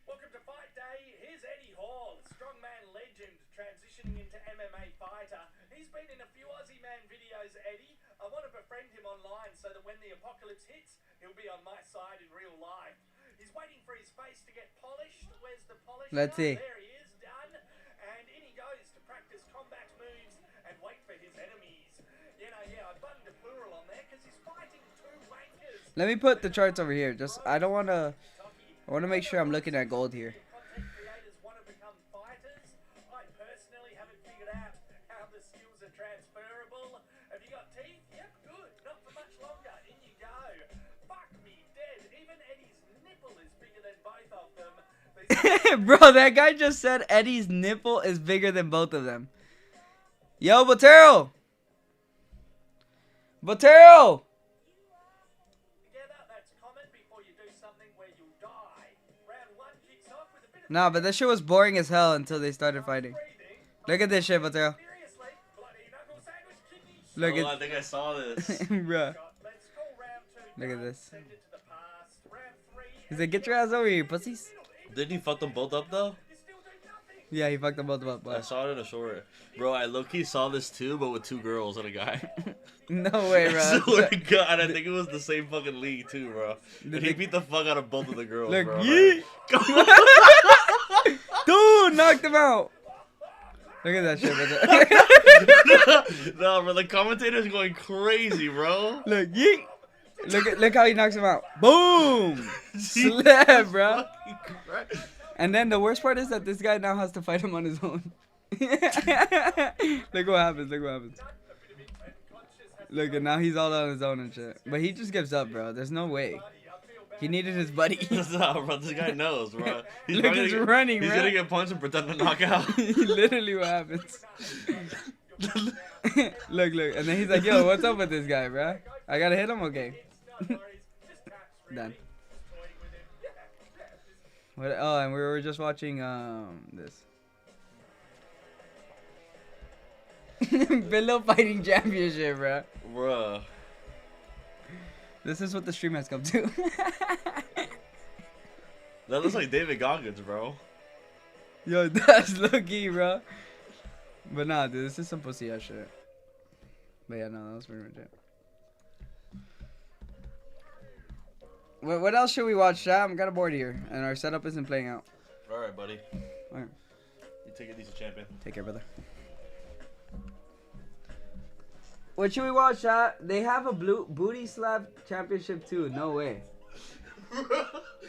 [SPEAKER 3] Welcome to Fight Day. Here's Eddie Hall, strongman legend, transitioning into MMA fighter. He's been in a few Aussie Man videos, Eddie. I want to befriend him online so that when the apocalypse hits, he'll be on my side in real life. He's waiting for his face to get polished. Where's the polish?
[SPEAKER 1] Let's see.
[SPEAKER 3] There he is, done. And in he goes to practice combat moves and wait for his enemies. You know, yeah, I buttoned a plural on there because he's fighting two wankers.
[SPEAKER 1] Let me put the charts over here. Just, I don't want to... I want to make sure I'm looking at gold here.
[SPEAKER 3] Content creators want to become fighters. I personally haven't figured out how the skills are transferable. Have you got teeth? Yep, good. Not for much longer. In you go. Fuck me dead. Even Eddie's nipple is bigger than both of them.
[SPEAKER 1] Bro, that guy just said Eddie's nipple is bigger than both of them. Yo, Botero! Botero! Nah, but that shit was boring as hell until they started fighting. Look at this shit, Botero. Look
[SPEAKER 2] I think I saw this.
[SPEAKER 1] Bruh. Look at this. He's like, get your ass over here, pussies.
[SPEAKER 2] Didn't he fuck them both up though?
[SPEAKER 1] Yeah, he fucked them both up.
[SPEAKER 2] I saw it in a short. Bro, I low-key saw this too, but with 2 girls and a guy.
[SPEAKER 1] No way, bro.
[SPEAKER 2] I swear to God, I think it was the same fucking league too, bro. And he beat the fuck out of both of the girls,
[SPEAKER 1] Look,
[SPEAKER 2] bro.
[SPEAKER 1] yeet. Dude, knocked him out. Look at that shit, bro.
[SPEAKER 2] No, bro, the commentator's going crazy, bro.
[SPEAKER 1] Look, yeet. Look how he knocks him out. Boom. Slap, bro. And then the worst part is that this guy now has to fight him on his own. Look what happens. Look what happens. Look, and now he's all on his own and shit. But he just gives up, bro. There's no way. He needed his buddy.
[SPEAKER 2] No, bro, this guy knows, bro.
[SPEAKER 1] Look, he's running,
[SPEAKER 2] He's
[SPEAKER 1] bro.
[SPEAKER 2] gonna get punched and pretend to knock out.
[SPEAKER 1] Literally what happens. Look. And then he's like, yo, what's up with this guy, bro? I gotta hit him? Okay. Done. What? Oh, and we were just watching this. Pillow Fighting Championship, bro.
[SPEAKER 2] Bruh.
[SPEAKER 1] This is what the stream has come to.
[SPEAKER 2] That looks like David Goggins, bro.
[SPEAKER 1] Yo, that's low-key, bro. But nah, dude, this is some pussy ass shit. But yeah, no, that was pretty much it. What else should we watch, chat? I'm kind of bored here, and our setup isn't playing out.
[SPEAKER 2] Alright, buddy.
[SPEAKER 1] Alright.
[SPEAKER 2] You take it easy, champion.
[SPEAKER 1] Take care, brother. What should we watch, chat? They have a blue booty slap championship too. No way.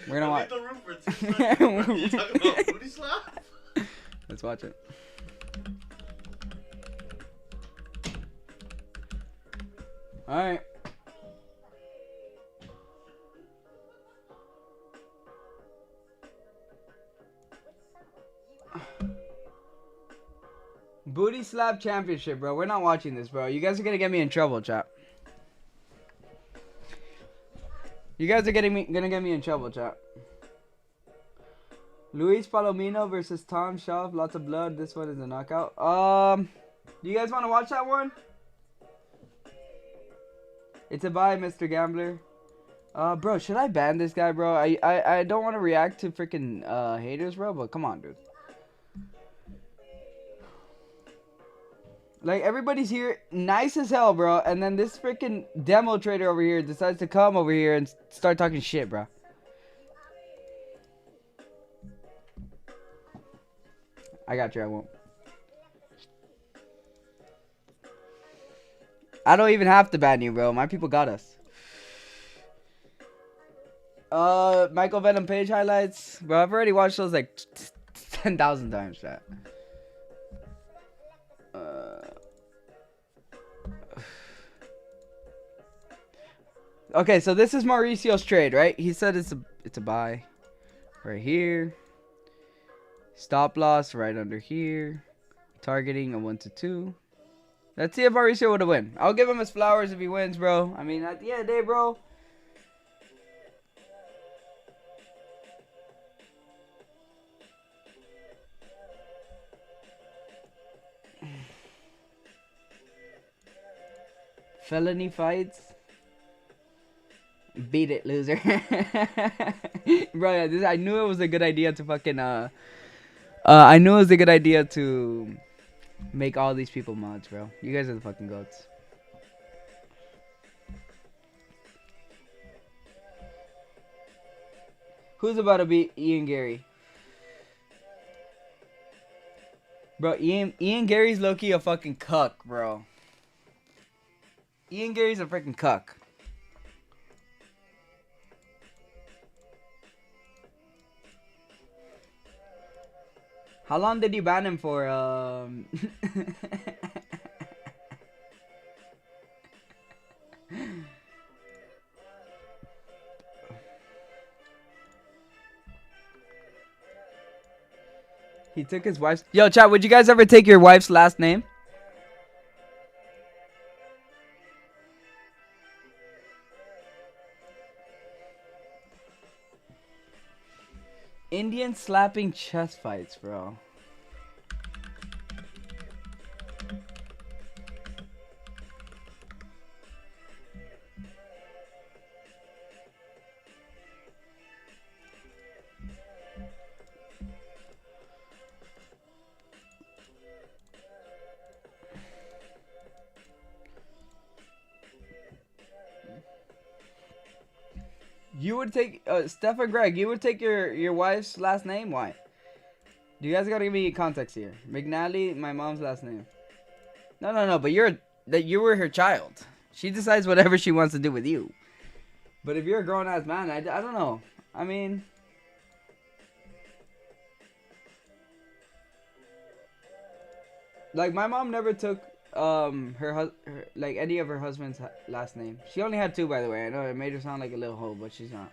[SPEAKER 1] We're gonna watch.
[SPEAKER 2] You talking about booty slap?
[SPEAKER 1] Let's watch it. Alright. Booty slap championship, bro. We're not watching this, bro. You guys are gonna get me in trouble, chat. You guys are gonna get me in trouble, chat. Luis Palomino versus Tom Schaaf. Lots of blood. This one is a knockout. Do you guys want to watch that one? It's a bye, Mr. Gambler. Bro, should I ban this guy, bro? I don't want to react to freaking haters, bro. But come on, dude. Like, everybody's here nice as hell, bro. And then this freaking demo trader over here decides to come over here and start talking shit, bro. I got you, I won't. I don't even have to ban you, bro. My people got us. Michael Venom page highlights. Bro, I've already watched those like 10,000 times, chat. Okay, so this is Mauricio's trade, right? He said it's a buy right here. Stop loss right under here. Targeting a 1 to 2. Let's see if Mauricio would have win. I'll give him his flowers if he wins, bro. I mean, at the end of the day, bro. Felony fights. Beat it, loser. Bro, yeah, I knew it was a good idea to fucking I knew it was a good idea to make all these people mods, bro. You guys are the fucking goats. Who's about to beat Ian Gary? Bro, Ian Gary's low-key a fucking cuck, bro. Ian Gary's a freaking cuck. How long did you ban him for? He took his wife's... Yo, chat, would you guys ever take your wife's last name? Indian slapping chest fights, bro. You would take Steph or Greg. You would take your wife's last name. Why? You guys gotta give me context here. McNally, my mom's last name. No. But you were her child. She decides whatever she wants to do with you. But if you're a grown ass man, I don't know. I mean, like my mom never took her like any of her husband's last name. She only had 2, by the way. I know it made her sound like a little hoe, but she's not.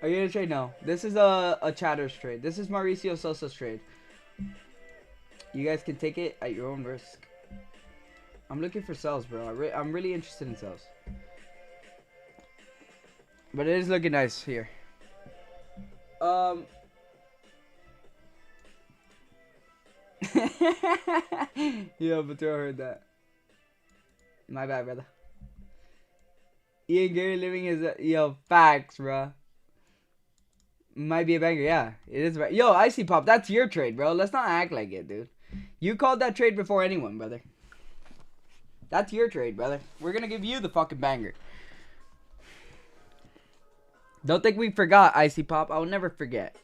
[SPEAKER 1] Are you gonna trade? No. This is a Chatter's trade. This is Mauricio Sosa's trade. You guys can take it at your own risk. I'm looking for sells, bro. I'm really interested in sells. But it is looking nice here. Yo, but I heard that. My bad, brother. Ian Gary living his yo facts, bro. Might be a banger, yeah. It is. Yo, Icy Pop, that's your trade, bro. Let's not act like it, dude. You called that trade before anyone, brother. That's your trade, brother. We're gonna give you the fucking banger. Don't think we forgot, Icy Pop. I will never forget.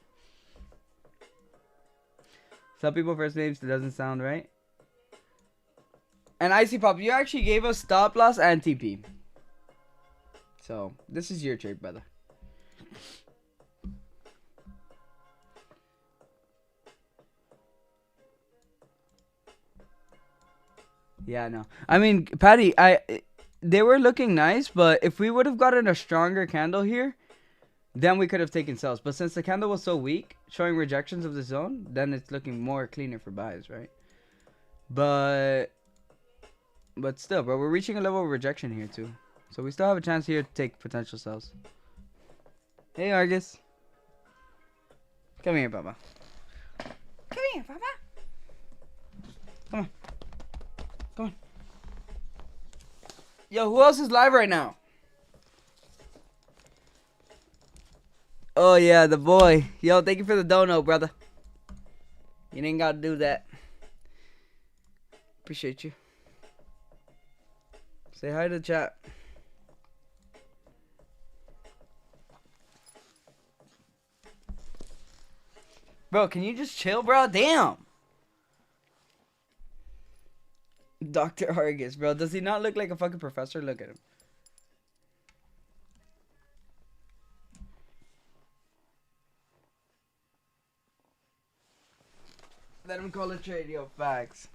[SPEAKER 1] Some people first names doesn't sound right. And Icy Pop, you actually gave us stop loss and TP. So this is your trade, brother. Yeah, no. I mean, Patty, they were looking nice, but if we would have gotten a stronger candle here, then we could have taken sells. But since the candle was so weak, showing rejections of the zone, then it's looking more cleaner for buys, right? But still, bro, we're reaching a level of rejection here too. So we still have a chance here to take potential sells. Hey, Argus. Come here, Papa. Come here, Papa. Come on. Come on. Yo, who else is live right now? Oh, yeah, the boy. Yo, thank you for the dono, brother. You ain't got to do that. Appreciate you. Say hi to the chat. Bro, can you just chill, bro? Damn. Dr. Argus, bro. Does he not look like a fucking professor? Look at him. Let him call a trade, yo. Facts.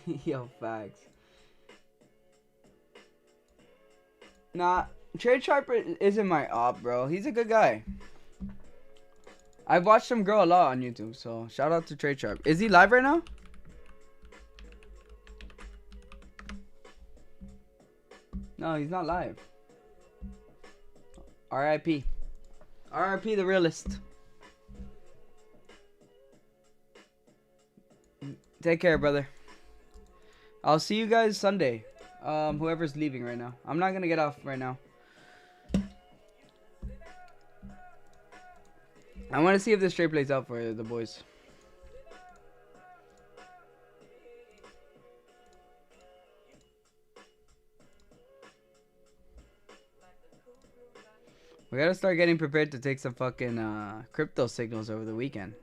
[SPEAKER 1] Yo, facts. Nah, Trade Sharper isn't my op, bro. He's a good guy. I've watched him grow a lot on YouTube, so shout out to Trade Sharp. Is he live right now? No, he's not live. R.I.P. R.I.P. the realist. Take care, brother. I'll see you guys Sunday. Whoever's leaving right now. I'm not gonna get off right now. I want to see if this trade plays out for the boys. We gotta start getting prepared to take some fucking crypto signals over the weekend.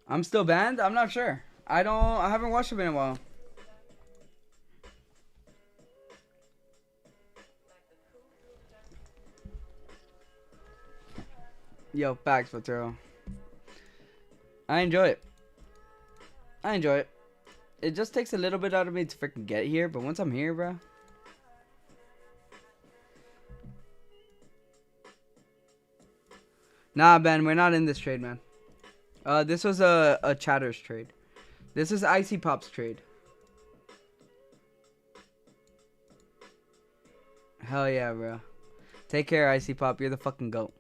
[SPEAKER 1] I'm still banned? I'm not sure. I haven't watched him in a while. Yo, facts, Patero. I enjoy it. I enjoy it. It just takes a little bit out of me to freaking get here, but once I'm here, bro. Nah, Ben, we're not in this trade, man. This was a Chatters trade. This is Icy Pop's trade. Hell yeah, bro. Take care, Icy Pop. You're the fucking GOAT.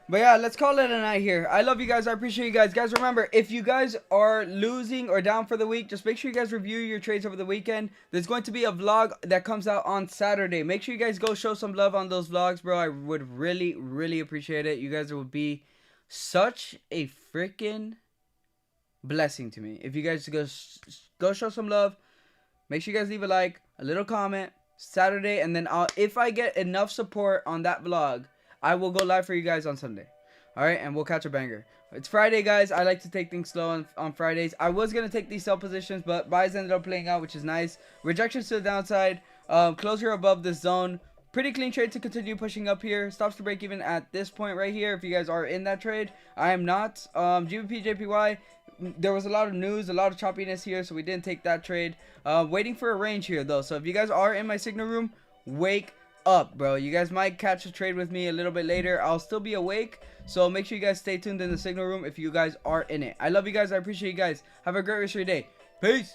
[SPEAKER 1] But yeah, let's call it a night here. I love you guys. I appreciate you guys. Guys, remember, if you guys are losing or down for the week, just make sure you guys review your trades over the weekend. There's going to be a vlog that comes out on Saturday. Make sure you guys go show some love on those vlogs, bro. I would really, really appreciate it. You guys would be such a freaking blessing to me. If you guys go show some love, make sure you guys leave a like, a little comment, Saturday, and then if I get enough support on that vlog, I will go live for you guys on Sunday. Alright, and we'll catch a banger. It's Friday, guys. I like to take things slow on Fridays. I was going to take these sell positions, but buys ended up playing out, which is nice. Rejections to the downside. Closure above this zone. Pretty clean trade to continue pushing up here. Stops to break even at this point right here if you guys are in that trade. I am not. GBP, JPY. There was a lot of news, a lot of choppiness here, so we didn't take that trade. Waiting for a range here, though. So if you guys are in my signal room, wake up, bro. You guys might catch a trade with me a little bit later. I'll still be awake, so make sure you guys stay tuned in the signal room if you guys are in it. I love you guys. I appreciate you guys. Have a great rest of your day. Peace.